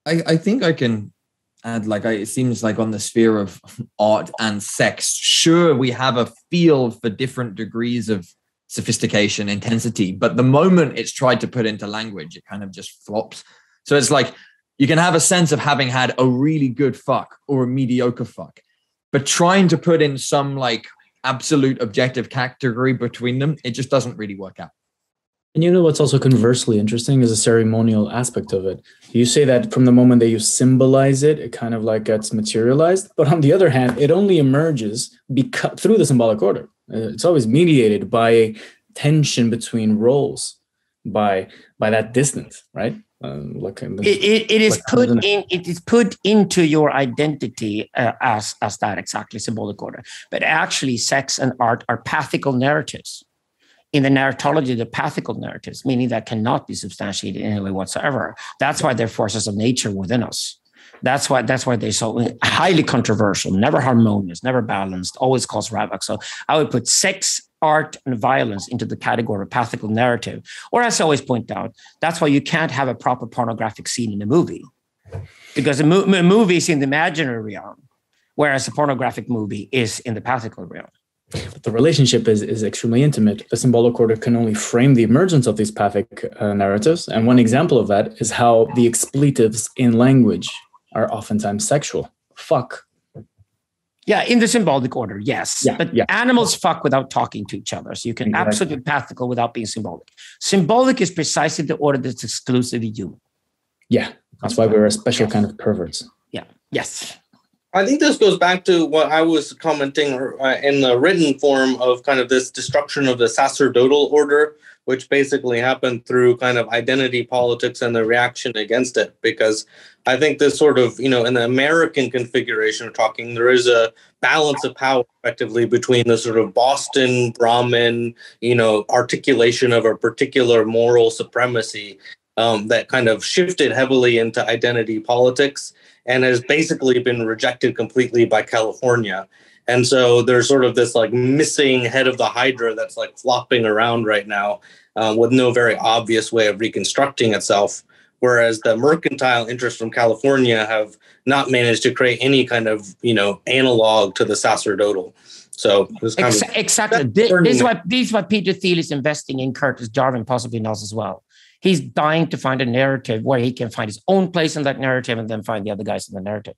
[SPEAKER 1] I think I can add, it seems like on the sphere of art and sex, sure, we have a feel for different degrees of sophistication, intensity, but the moment it's tried to put into language, it kind of just flops. So it's like you can have a sense of having had a really good fuck or a mediocre fuck, but trying to put in some absolute objective category between them, it just doesn't really work out.
[SPEAKER 5] And what's also conversely interesting is the ceremonial aspect of it. You say that from the moment that you symbolize it, it kind of gets materialized. But on the other hand, it only emerges through the symbolic order. It's always mediated by a tension between roles, by that distance, right?
[SPEAKER 3] It is put into your identity as that exactly symbolic order. But actually, sex and art are pathical narratives. In the narratology, the pathical narratives, meaning that cannot be substantiated in any way whatsoever. That's why they're forces of nature within us. That's why they're so highly controversial, never harmonious, never balanced, always cause havoc. So I would put sex, art, and violence into the category of pathical narrative. Or as I always point out, that's why you can't have a proper pornographic scene in a movie, because a movie is in the imaginary realm, whereas a pornographic movie is in the pathical realm.
[SPEAKER 5] But the relationship is extremely intimate. The symbolic order can only frame the emergence of these pathic narratives. And one example of that is how the expletives in language are oftentimes sexual. Fuck.
[SPEAKER 3] Yeah, in the symbolic order, yes.
[SPEAKER 5] Yeah,
[SPEAKER 3] but animals fuck without talking to each other. So you can absolutely be pathical without being symbolic. Symbolic is precisely the order that's exclusively human.
[SPEAKER 5] Yeah, that's why we're a special kind of perverts.
[SPEAKER 3] Yeah, yes.
[SPEAKER 2] I think this goes back to what I was commenting in the written form of kind of this destruction of the sacerdotal order, which basically happened through kind of identity politics and the reaction against it. Because I think this sort of, in the American configuration we're talking, there is a balance of power effectively between the sort of Boston Brahmin, articulation of a particular moral supremacy that kind of shifted heavily into identity politics and has basically been rejected completely by California. And so there's sort of this like missing head of the Hydra that's like flopping around right now with no very obvious way of reconstructing itself. Whereas the mercantile interests from California have not managed to create any kind of, analog to the sacerdotal. So
[SPEAKER 3] exactly. This is what Peter Thiel is investing in. Curtis Yarvin possibly knows as well. He's dying to find a narrative where he can find his own place in that narrative and then find the other guys in the narrative.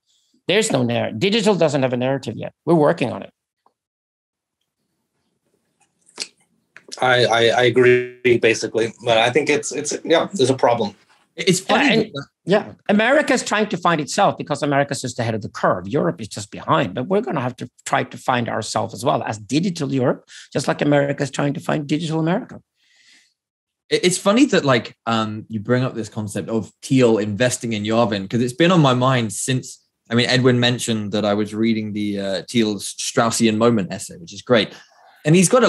[SPEAKER 3] There's no narrative. Digital doesn't have a narrative yet. We're working on it.
[SPEAKER 2] I agree basically, but I think it's there's a problem.
[SPEAKER 1] It's funny.
[SPEAKER 3] America's trying to find itself because America's just ahead of the curve. Europe is just behind, but we're going to have to try to find ourselves as well as digital Europe, just like America's trying to find digital America.
[SPEAKER 1] It's funny that you bring up this concept of Thiel investing in Yarvin, because it's been on my mind since, Edwin mentioned that I was reading the Thiel's Straussian Moment essay, which is great. And he's got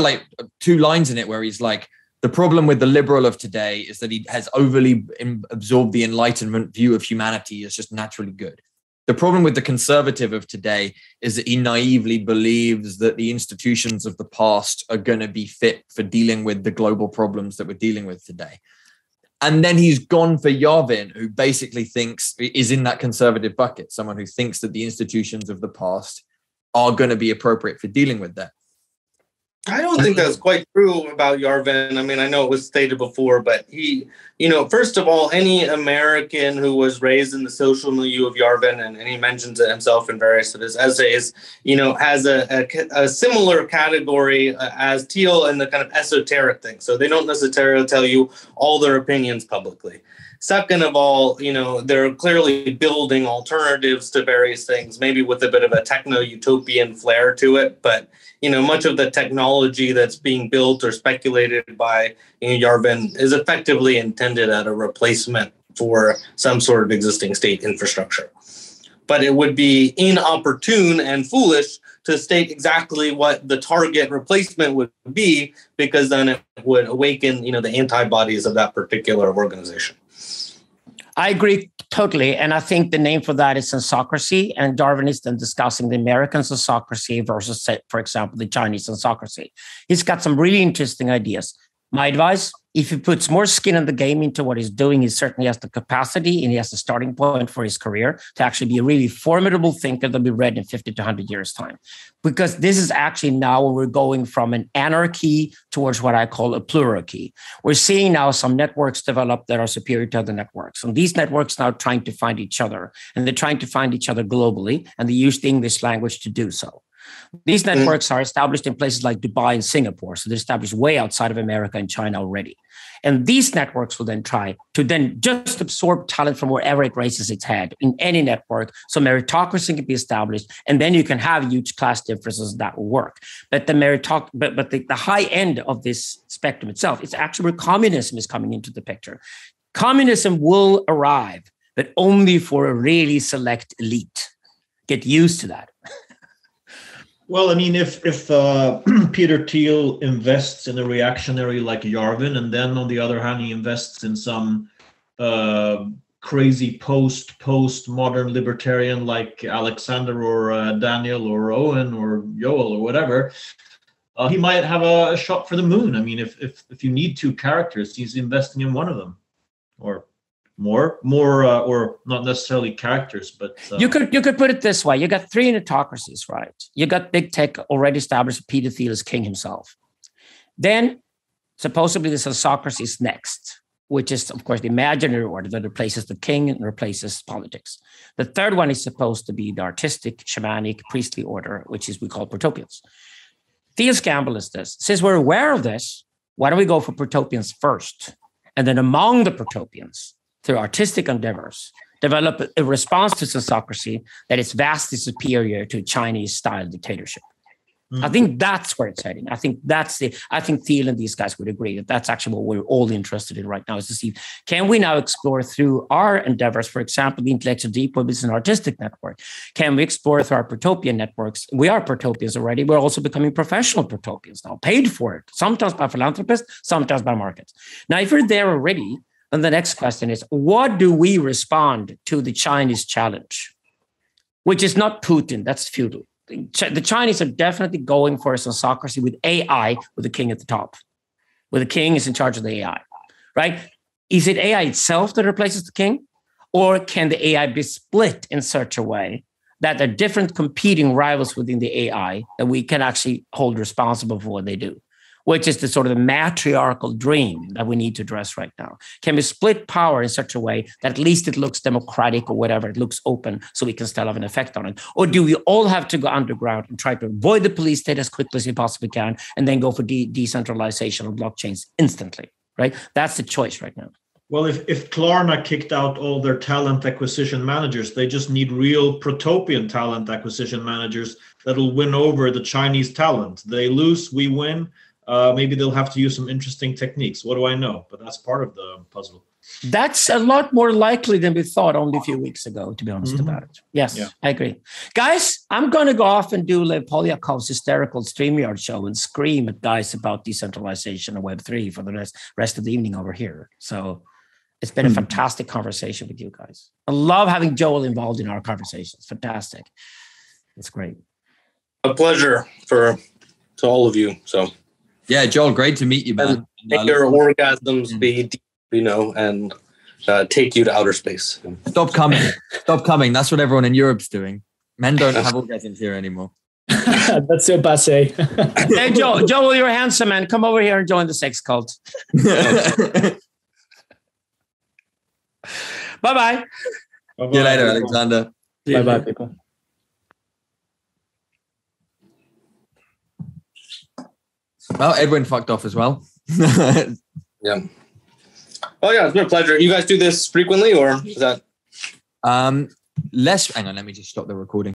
[SPEAKER 1] two lines in it where he's like, the problem with the liberal of today is that he has overly absorbed the Enlightenment view of humanity as just naturally good. The problem with the conservative of today is that he naively believes that the institutions of the past are going to be fit for dealing with the global problems that we're dealing with today. And then he's gone for Yarvin, who basically is in that conservative bucket, someone who thinks that the institutions of the past are going to be appropriate for dealing with that.
[SPEAKER 2] I don't think that's quite true about Yarvin. I know it was stated before, but he, first of all, any American who was raised in the social milieu of Yarvin, and he mentions it himself in various of his essays, has a similar category as Thiel and the kind of esoteric thing. So they don't necessarily tell you all their opinions publicly. Second of all, they're clearly building alternatives to various things, maybe with a bit of a techno-utopian flair to it. But, much of the technology that's being built or speculated by Yarvin is effectively intended as a replacement for some sort of existing state infrastructure. But it would be inopportune and foolish to state exactly what the target replacement would be, because then it would awaken, the antibodies of that particular organization.
[SPEAKER 3] I agree totally. And I think the name for that is sensocracy. And Darwin is then discussing the American sensocracy versus, for example, the Chinese sensocracy. He's got some really interesting ideas. My advice, if he puts more skin in the game into what he's doing, he certainly has the capacity and he has the starting point for his career to actually be a really formidable thinker that'll be read in 50 to 100 years' time. Because this is actually now where we're going from an anarchy towards what I call a plurarchy. We're seeing now some networks develop that are superior to other networks. And these networks now trying to find each other. And they're trying to find each other globally. And they use the English language to do so. These networks are established in places like Dubai and Singapore. So they're established way outside of America and China already. And these networks will then try to then just absorb talent from wherever it raises its head in any network. So meritocracy can be established. And then you can have huge class differences that will work. But the high end of this spectrum itself is actually where communism is coming into the picture. Communism will arrive, but only for a really select elite. Get used to that.
[SPEAKER 4] Well, if Peter Thiel invests in a reactionary like Yarvin, and then on the other hand, he invests in some crazy post-modern libertarian like Alexander or Daniel or Owen or Joel or whatever, he might have a shot for the moon. If you need two characters, he's investing in one of them, or more, or not necessarily characters, but
[SPEAKER 3] you could put it this way: you got three autocracies, right? You got big tech already established. Peter Thiel as king himself. Then, supposedly, the sensocracy is next, which is, of course, the imaginary order that replaces the king and replaces politics. The third one is supposed to be the artistic, shamanic, priestly order, which is we call protopians. Thiel's gamble is this: since we're aware of this, why don't we go for protopians first, and then among the protopians, through artistic endeavors, develop a response to autocracy that is vastly superior to Chinese-style dictatorship. I think that's where it's heading. I think Thiel and these guys would agree that that's actually what we're all interested in right now, is to see, can we now explore through our endeavors, for example, the intellectual deep web is an artistic network. Can we explore through our protopian networks? We are protopians already. We're also becoming professional protopians now, paid for it, sometimes by philanthropists, sometimes by markets. Now, if you're there already, then the next question is, what do we respond to the Chinese challenge? Which is not Putin, that's feudal. The Chinese are definitely going for a autocracy with AI, with the king at the top, where the king is in charge of the AI, right? Is it AI itself that replaces the king? Or can the AI be split in such a way that there are different competing rivals within the AI that we can actually hold responsible for what they do? Which is the sort of the matriarchal dream that we need to address right now. Can we split power in such a way that at least it looks democratic or whatever, it looks open, so we can still have an effect on it? Or do we all have to go underground and try to avoid the police state as quickly as we possibly can and then go for decentralization of blockchains instantly, right? That's the choice right now.
[SPEAKER 4] Well, if Klarna kicked out all their talent acquisition managers, they just need real protopian talent acquisition managers that'll win over the Chinese talent. They lose, we win. Maybe they'll have to use some interesting techniques. What do I know? But that's part of the puzzle.
[SPEAKER 3] That's a lot more likely than we thought only a few weeks ago, to be honest about it. Yes, yeah. I agree. Guys, I'm going to go off and do Lev Polyakov's hysterical StreamYard show and scream at guys about decentralization and Web3 for the rest of the evening over here. So it's been a fantastic conversation with you guys. I love having Joel involved in our conversations. Fantastic. It's great.
[SPEAKER 2] A pleasure to all of you. So.
[SPEAKER 1] Yeah, Joel, great to meet you, man.
[SPEAKER 2] Make your orgasms be deep, and take you to outer space.
[SPEAKER 1] Stop coming. Stop coming. That's what everyone in Europe's doing. Men don't have orgasms here anymore.
[SPEAKER 5] That's so passe.
[SPEAKER 3] Hey, Joel, you're handsome, man. Come over here and join the sex cult. Bye-bye.
[SPEAKER 1] See you later, Alexander.
[SPEAKER 5] Bye-bye, people.
[SPEAKER 1] Well, Edwin fucked off as well.
[SPEAKER 2] Yeah. Oh yeah, it's been a pleasure. You guys do this frequently, or is that?
[SPEAKER 1] Less. Hang on, let me just stop the recording.